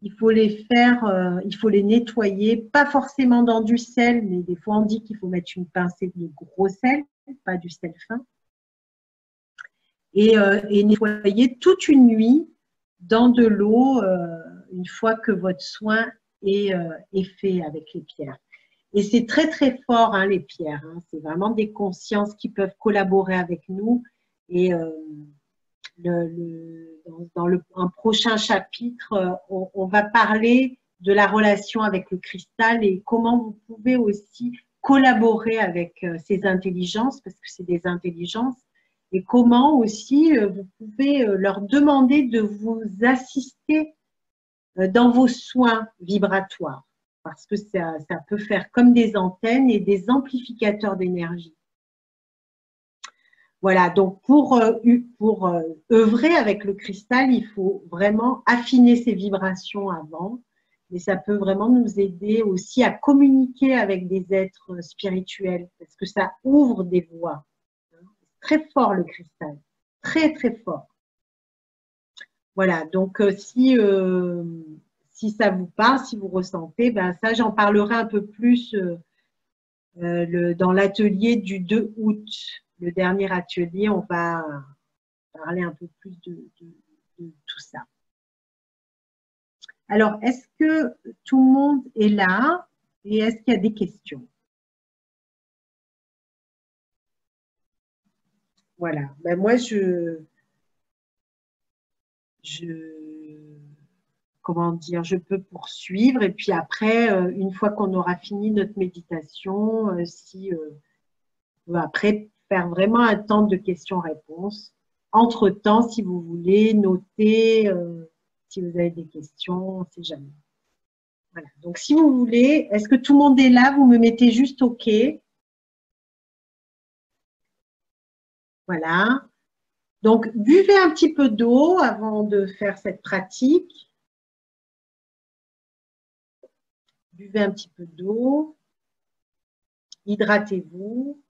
il faut les faire, il faut les nettoyer, pas forcément dans du sel, mais des fois on dit qu'il faut mettre une pincée de gros sel, pas du sel fin, et nettoyer toute une nuit dans de l'eau une fois que votre soin est fait avec les pierres. Et c'est très, très fort, hein, les pierres. Hein. C'est vraiment des consciences qui peuvent collaborer avec nous. Et dans un prochain chapitre, on va parler de la relation avec le cristal et comment vous pouvez aussi collaborer avec ces intelligences, parce que c'est des intelligences, et comment aussi vous pouvez leur demander de vous assister dans vos soins vibratoires, parce que ça peut faire comme des antennes et des amplificateurs d'énergie. Voilà, donc pour œuvrer avec le cristal, il faut vraiment affiner ses vibrations avant, mais ça peut vraiment nous aider aussi à communiquer avec des êtres spirituels, parce que ça ouvre des voies. Très fort le cristal, très très fort. Voilà, donc si ça vous parle, si vous ressentez, ben ça j'en parlerai un peu plus dans l'atelier du 2 août. Le dernier atelier, on va parler un peu plus de tout ça. Alors, est-ce que tout le monde est là et est-ce qu'il y a des questions? Voilà, ben moi comment dire, je peux poursuivre et puis après, une fois qu'on aura fini notre méditation, on peut après faire vraiment un temps de questions-réponses. Entre-temps, si vous voulez, noter si vous avez des questions, on ne sait jamais. Voilà. Donc, si vous voulez, est-ce que tout le monde est là? Vous me mettez juste OK. Voilà. Donc, buvez un petit peu d'eau avant de faire cette pratique. Buvez un petit peu d'eau. Hydratez-vous.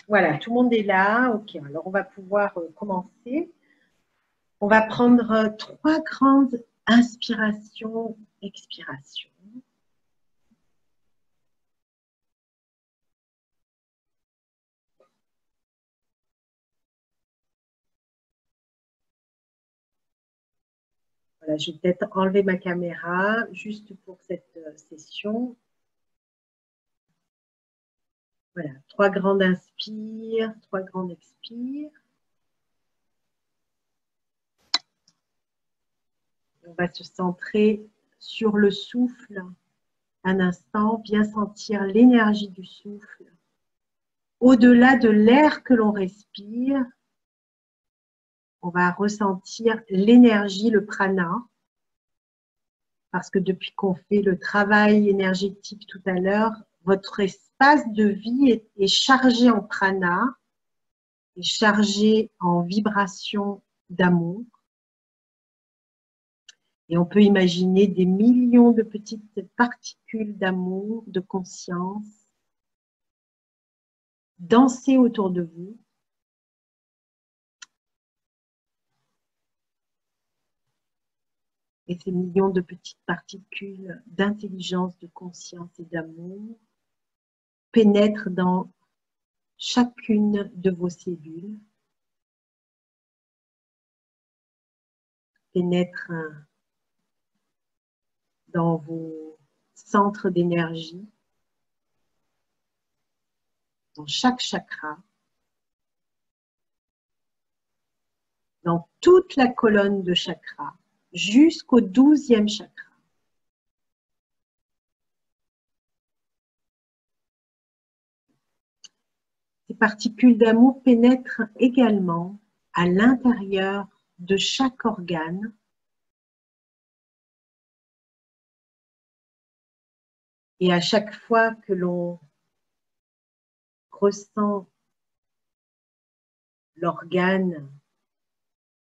Voilà, tout le monde est là. OK, alors on va pouvoir commencer. On va prendre 3 grandes inspirations, expirations. Voilà, je vais peut-être enlever ma caméra juste pour cette session. Voilà, 3 grandes inspires, 3 grandes expires. On va se centrer sur le souffle un instant, bien sentir l'énergie du souffle. Au-delà de l'air que l'on respire, on va ressentir l'énergie, le prana, parce que depuis qu'on fait le travail énergétique tout à l'heure, votre espace de vie est chargé en prana, est chargé en vibration d'amour. Et on peut imaginer des millions de petites particules d'amour, de conscience, danser autour de vous. Et ces millions de petites particules d'intelligence, de conscience et d'amour pénètrent dans chacune de vos cellules, pénètrent dans vos centres d'énergie, dans chaque chakra, dans toute la colonne de chakras, jusqu'au 12e chakra. Ces particules d'amour pénètrent également à l'intérieur de chaque organe et à chaque fois que l'on ressent l'organe,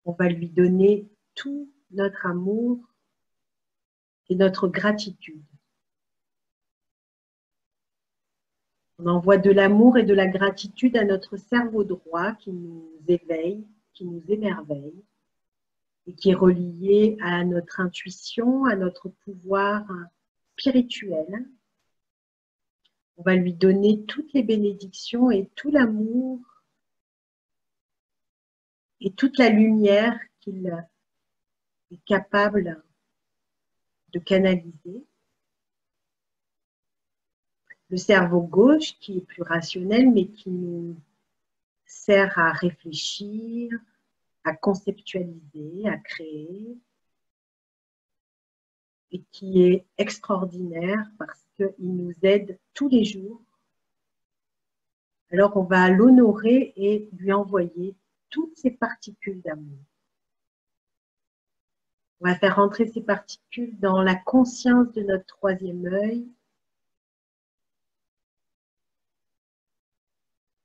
on va lui donner tout notre amour et notre gratitude. On envoie de l'amour et de la gratitude à notre cerveau droit qui nous éveille, qui nous émerveille. et qui est relié à notre intuition, à notre pouvoir spirituel. On va lui donner toutes les bénédictions et tout l'amour et toute la lumière qu'il est capable de canaliser. Le cerveau gauche qui est plus rationnel mais qui nous sert à réfléchir, à conceptualiser, à créer et qui est extraordinaire parce qu'il nous aide tous les jours. Alors on va l'honorer et lui envoyer toutes ces particules d'amour. On va faire entrer ces particules dans la conscience de notre troisième œil.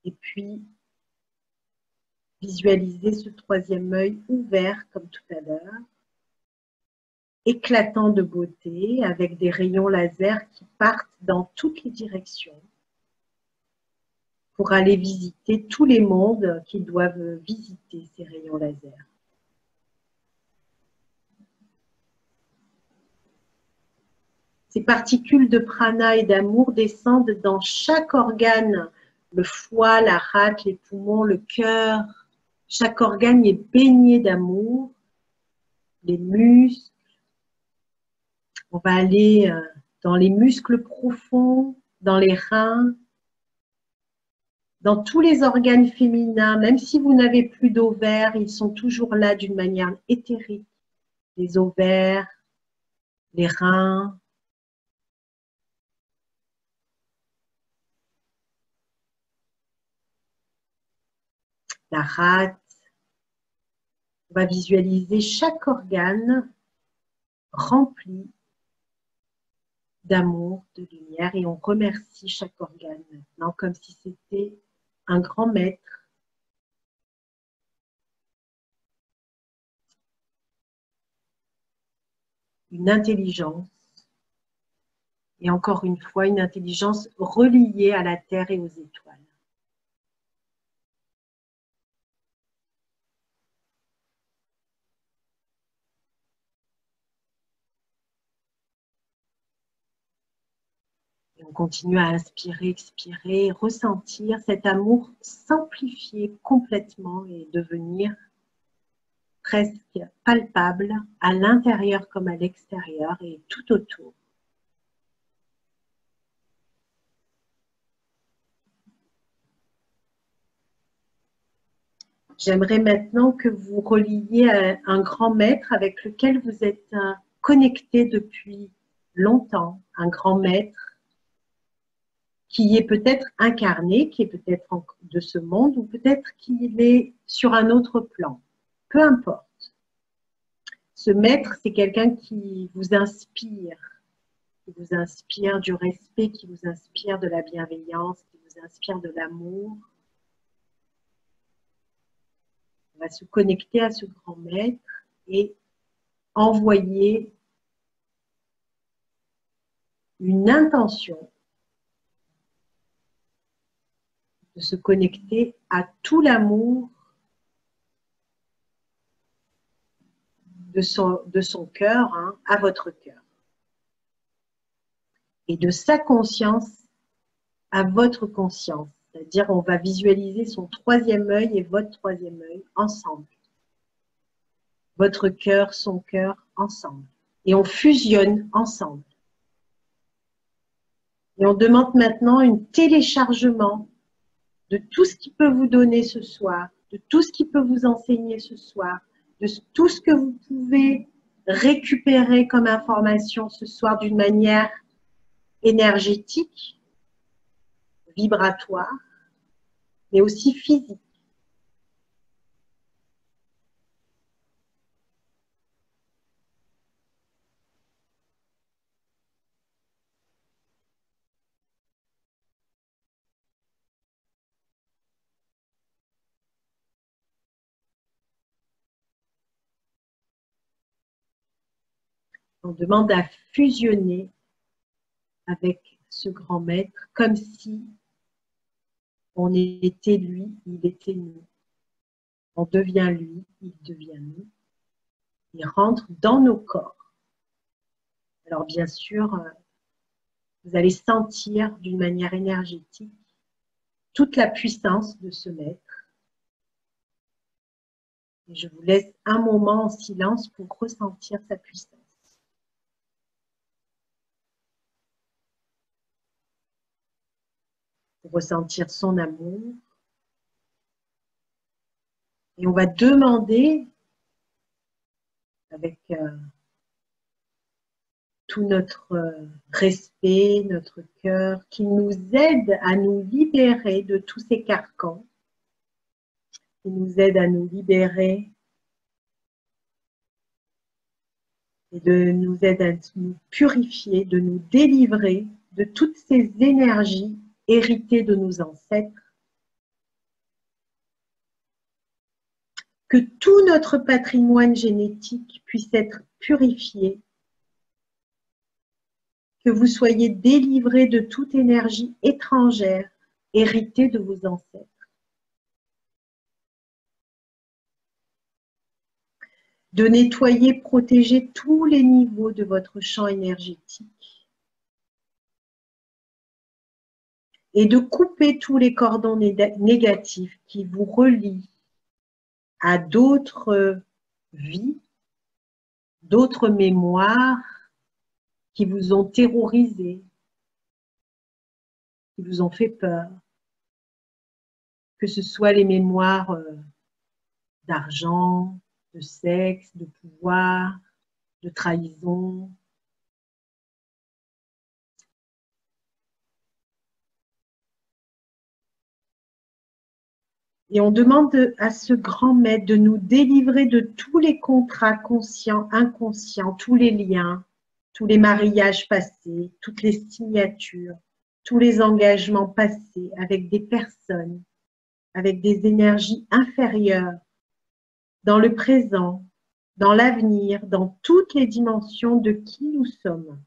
Et puis, visualiser ce troisième œil ouvert comme tout à l'heure, éclatant de beauté, avec des rayons laser qui partent dans toutes les directions pour aller visiter tous les mondes qui doivent visiter ces rayons laser. Ces particules de prana et d'amour descendent dans chaque organe, le foie, la rate, les poumons, le cœur. Chaque organe est baigné d'amour, les muscles. On va aller dans les muscles profonds, dans les reins, dans tous les organes féminins. Même si vous n'avez plus d'ovaires, ils sont toujours là d'une manière éthérique. Les ovaires, les reins, la rate. On va visualiser chaque organe rempli d'amour, de lumière, et on remercie chaque organe maintenant comme si c'était un grand maître. Une intelligence, et encore une fois, une intelligence reliée à la terre et aux étoiles. Et on continue à inspirer, expirer, ressentir cet amour s'amplifier complètement et devenir presque palpable à l'intérieur comme à l'extérieur et tout autour. J'aimerais maintenant que vous reliez à un grand maître avec lequel vous êtes connecté depuis longtemps, un grand maître qui est peut-être incarné, qui est peut-être de ce monde ou peut-être qu'il est sur un autre plan. Peu importe. Ce maître, c'est quelqu'un qui vous inspire du respect, qui vous inspire de la bienveillance, qui vous inspire de l'amour. On va se connecter à ce grand maître et envoyer une intention de se connecter à tout l'amour de son cœur, hein, à votre cœur. Et de sa conscience à votre conscience. C'est-à-dire, on va visualiser son troisième œil et votre troisième œil ensemble. Votre cœur, son cœur, ensemble. Et on fusionne ensemble. Et on demande maintenant un téléchargement de tout ce qui peut vous donner ce soir, de tout ce qui peut vous enseigner ce soir, de tout ce que vous pouvez récupérer comme information ce soir d'une manière énergétique, vibratoire, mais aussi physique. On demande à fusionner avec ce grand maître comme si on était lui, il était nous. On devient lui, il devient nous. Il rentre dans nos corps. Alors bien sûr, vous allez sentir d'une manière énergétique toute la puissance de ce maître. Et je vous laisse un moment en silence pour ressentir sa puissance. Pour ressentir son amour. Et on va demander, avec tout notre respect, notre cœur, qu'il nous aide à nous libérer de tous ces carcans, qu'il nous aide à nous libérer et nous aide à nous purifier, de nous délivrer de toutes ces énergies héritées de nos ancêtres. Que tout notre patrimoine génétique puisse être purifié, que vous soyez délivrés de toute énergie étrangère héritée de vos ancêtres. De nettoyer, protéger tous les niveaux de votre champ énergétique et de couper tous les cordons négatifs qui vous relient à d'autres vies, d'autres mémoires qui vous ont terrorisé, qui vous ont fait peur, que ce soit les mémoires d'argent, de sexe, de pouvoir, de trahison. Et on demande à ce grand maître de nous délivrer de tous les contrats conscients, inconscients, tous les liens, tous les mariages passés, toutes les signatures, tous les engagements passés avec des personnes, avec des énergies inférieures, dans le présent, dans l'avenir, dans toutes les dimensions de qui nous sommes.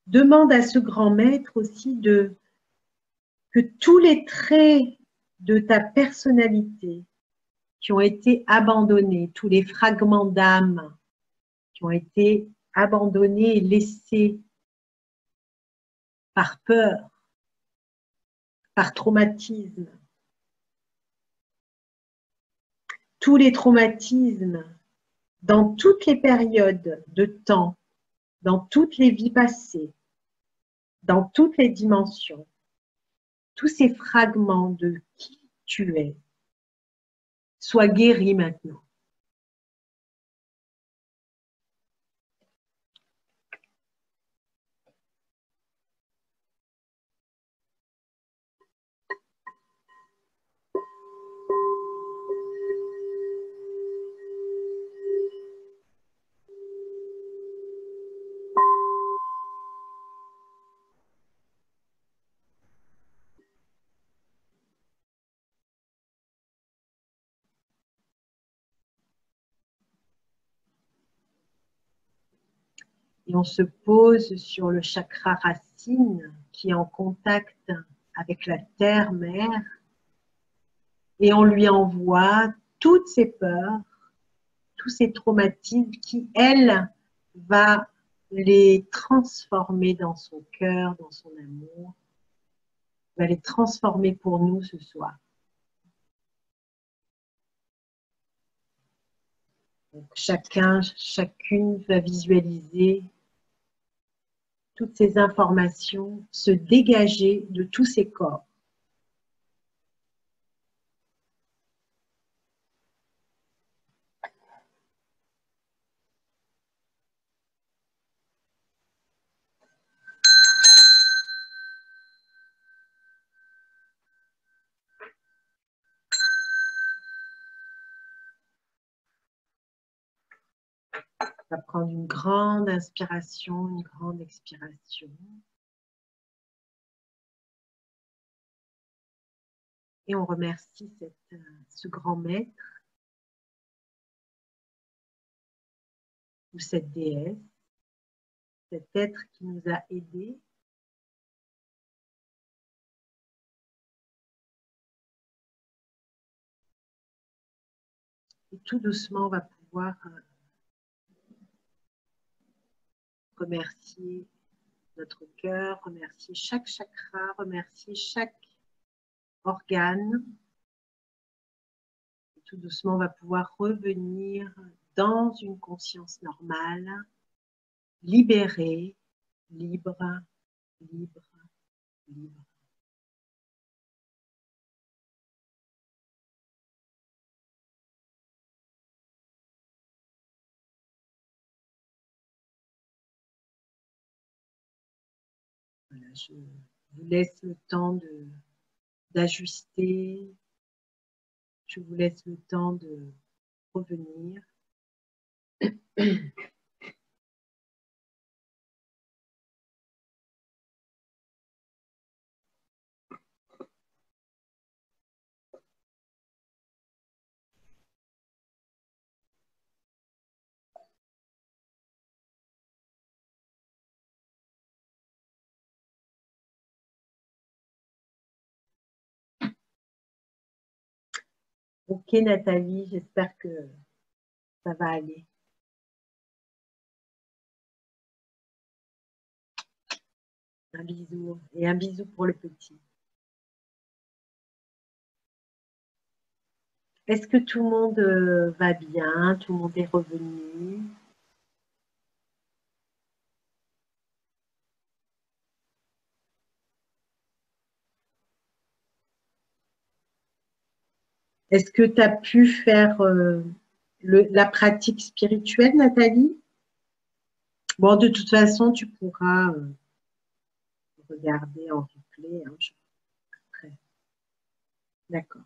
Demande à ce grand maître aussi que tous les traits de ta personnalité qui ont été abandonnés, tous les fragments d'âme qui ont été abandonnés et laissés par peur, par traumatisme, tous les traumatismes dans toutes les périodes de temps, dans toutes les vies passées, dans toutes les dimensions, tous ces fragments de qui tu es, soient guéris maintenant. Et on se pose sur le chakra racine qui est en contact avec la terre-mère et on lui envoie toutes ces peurs, tous ces traumatismes qui, elle, va les transformer dans son cœur, dans son amour, va les transformer pour nous ce soir. Donc, chacune va visualiser toutes ces informations se dégager de tous ces corps. On va prendre une grande inspiration, une grande expiration. Et on remercie ce grand maître ou cette déesse, cet être qui nous a aidés Et tout doucement, on va pouvoir remercier notre cœur, remercier chaque chakra, remercier chaque organe. Et tout doucement, on va pouvoir revenir dans une conscience normale, libérée, libre, libre, libre. Voilà, je vous laisse le temps d'ajuster. Je vous laisse le temps de revenir. Ok Nathalie, j'espère que ça va aller. Un bisou et un bisou pour le petit. Est-ce que tout le monde va bien? Tout le monde est revenu? Est-ce que tu as pu faire la pratique spirituelle, Nathalie? Bon, de toute façon, tu pourras regarder en replay. Hein, après. D'accord.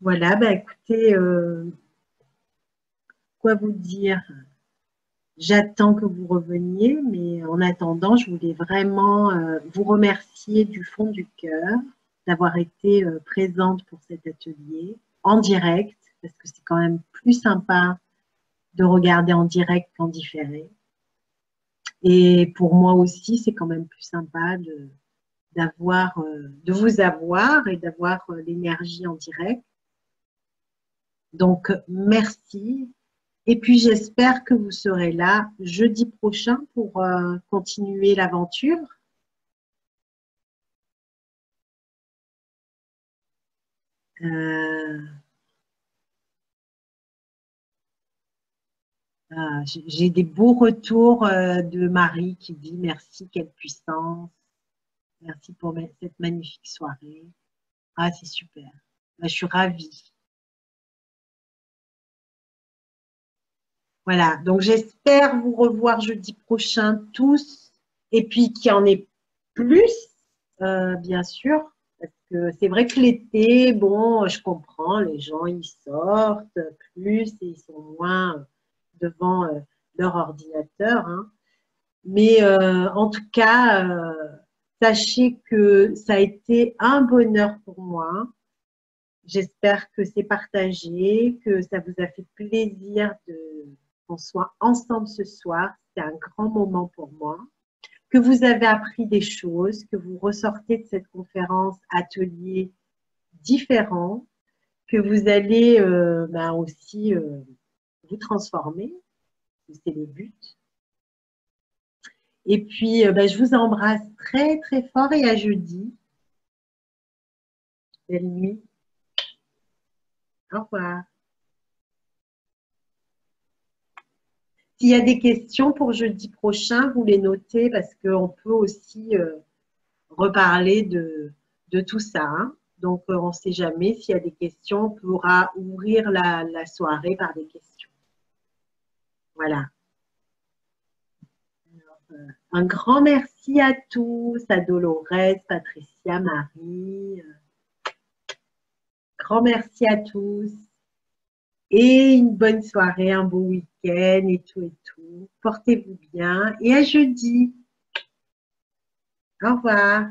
Voilà, bah écoutez, quoi vous dire? J'attends que vous reveniez, mais en attendant, je voulais vraiment vous remercier du fond du cœur d'avoir été présente pour cet atelier en direct, parce que c'est quand même plus sympa de regarder en direct qu'en différé. Et pour moi aussi, c'est quand même plus sympa de vous avoir et d'avoir l'énergie en direct. Donc, merci. Et puis, j'espère que vous serez là jeudi prochain pour continuer l'aventure. J'ai des beaux retours de Marie qui dit merci, quelle puissance. Merci pour cette magnifique soirée. Ah, c'est super. Je suis ravie. Voilà, donc j'espère vous revoir jeudi prochain tous. Et puis qu'il y en ait plus, bien sûr. Parce que c'est vrai que l'été, bon, je comprends, les gens, ils sortent plus et ils sont moins devant leur ordinateur. Hein. Mais en tout cas, sachez que ça a été un bonheur pour moi. J'espère que c'est partagé, que ça vous a fait plaisir qu'on soit ensemble ce soir. C'était un grand moment pour moi. Que vous avez appris des choses, que vous ressortez de cette conférence atelier différent, que vous allez aussi vous transformer. C'est le but. Et puis, je vous embrasse très, très fort et à jeudi. Belle nuit. Au revoir. S'il y a des questions pour jeudi prochain, vous les notez parce qu'on peut aussi reparler de tout ça. Hein. Donc, on ne sait jamais. S'il y a des questions, on pourra ouvrir la soirée par des questions. Voilà. Alors, un grand merci à tous, à Dolores, Patricia, Marie. Grand merci à tous. Et une bonne soirée, un beau week-end et tout et tout. Portez-vous bien et à jeudi. Au revoir.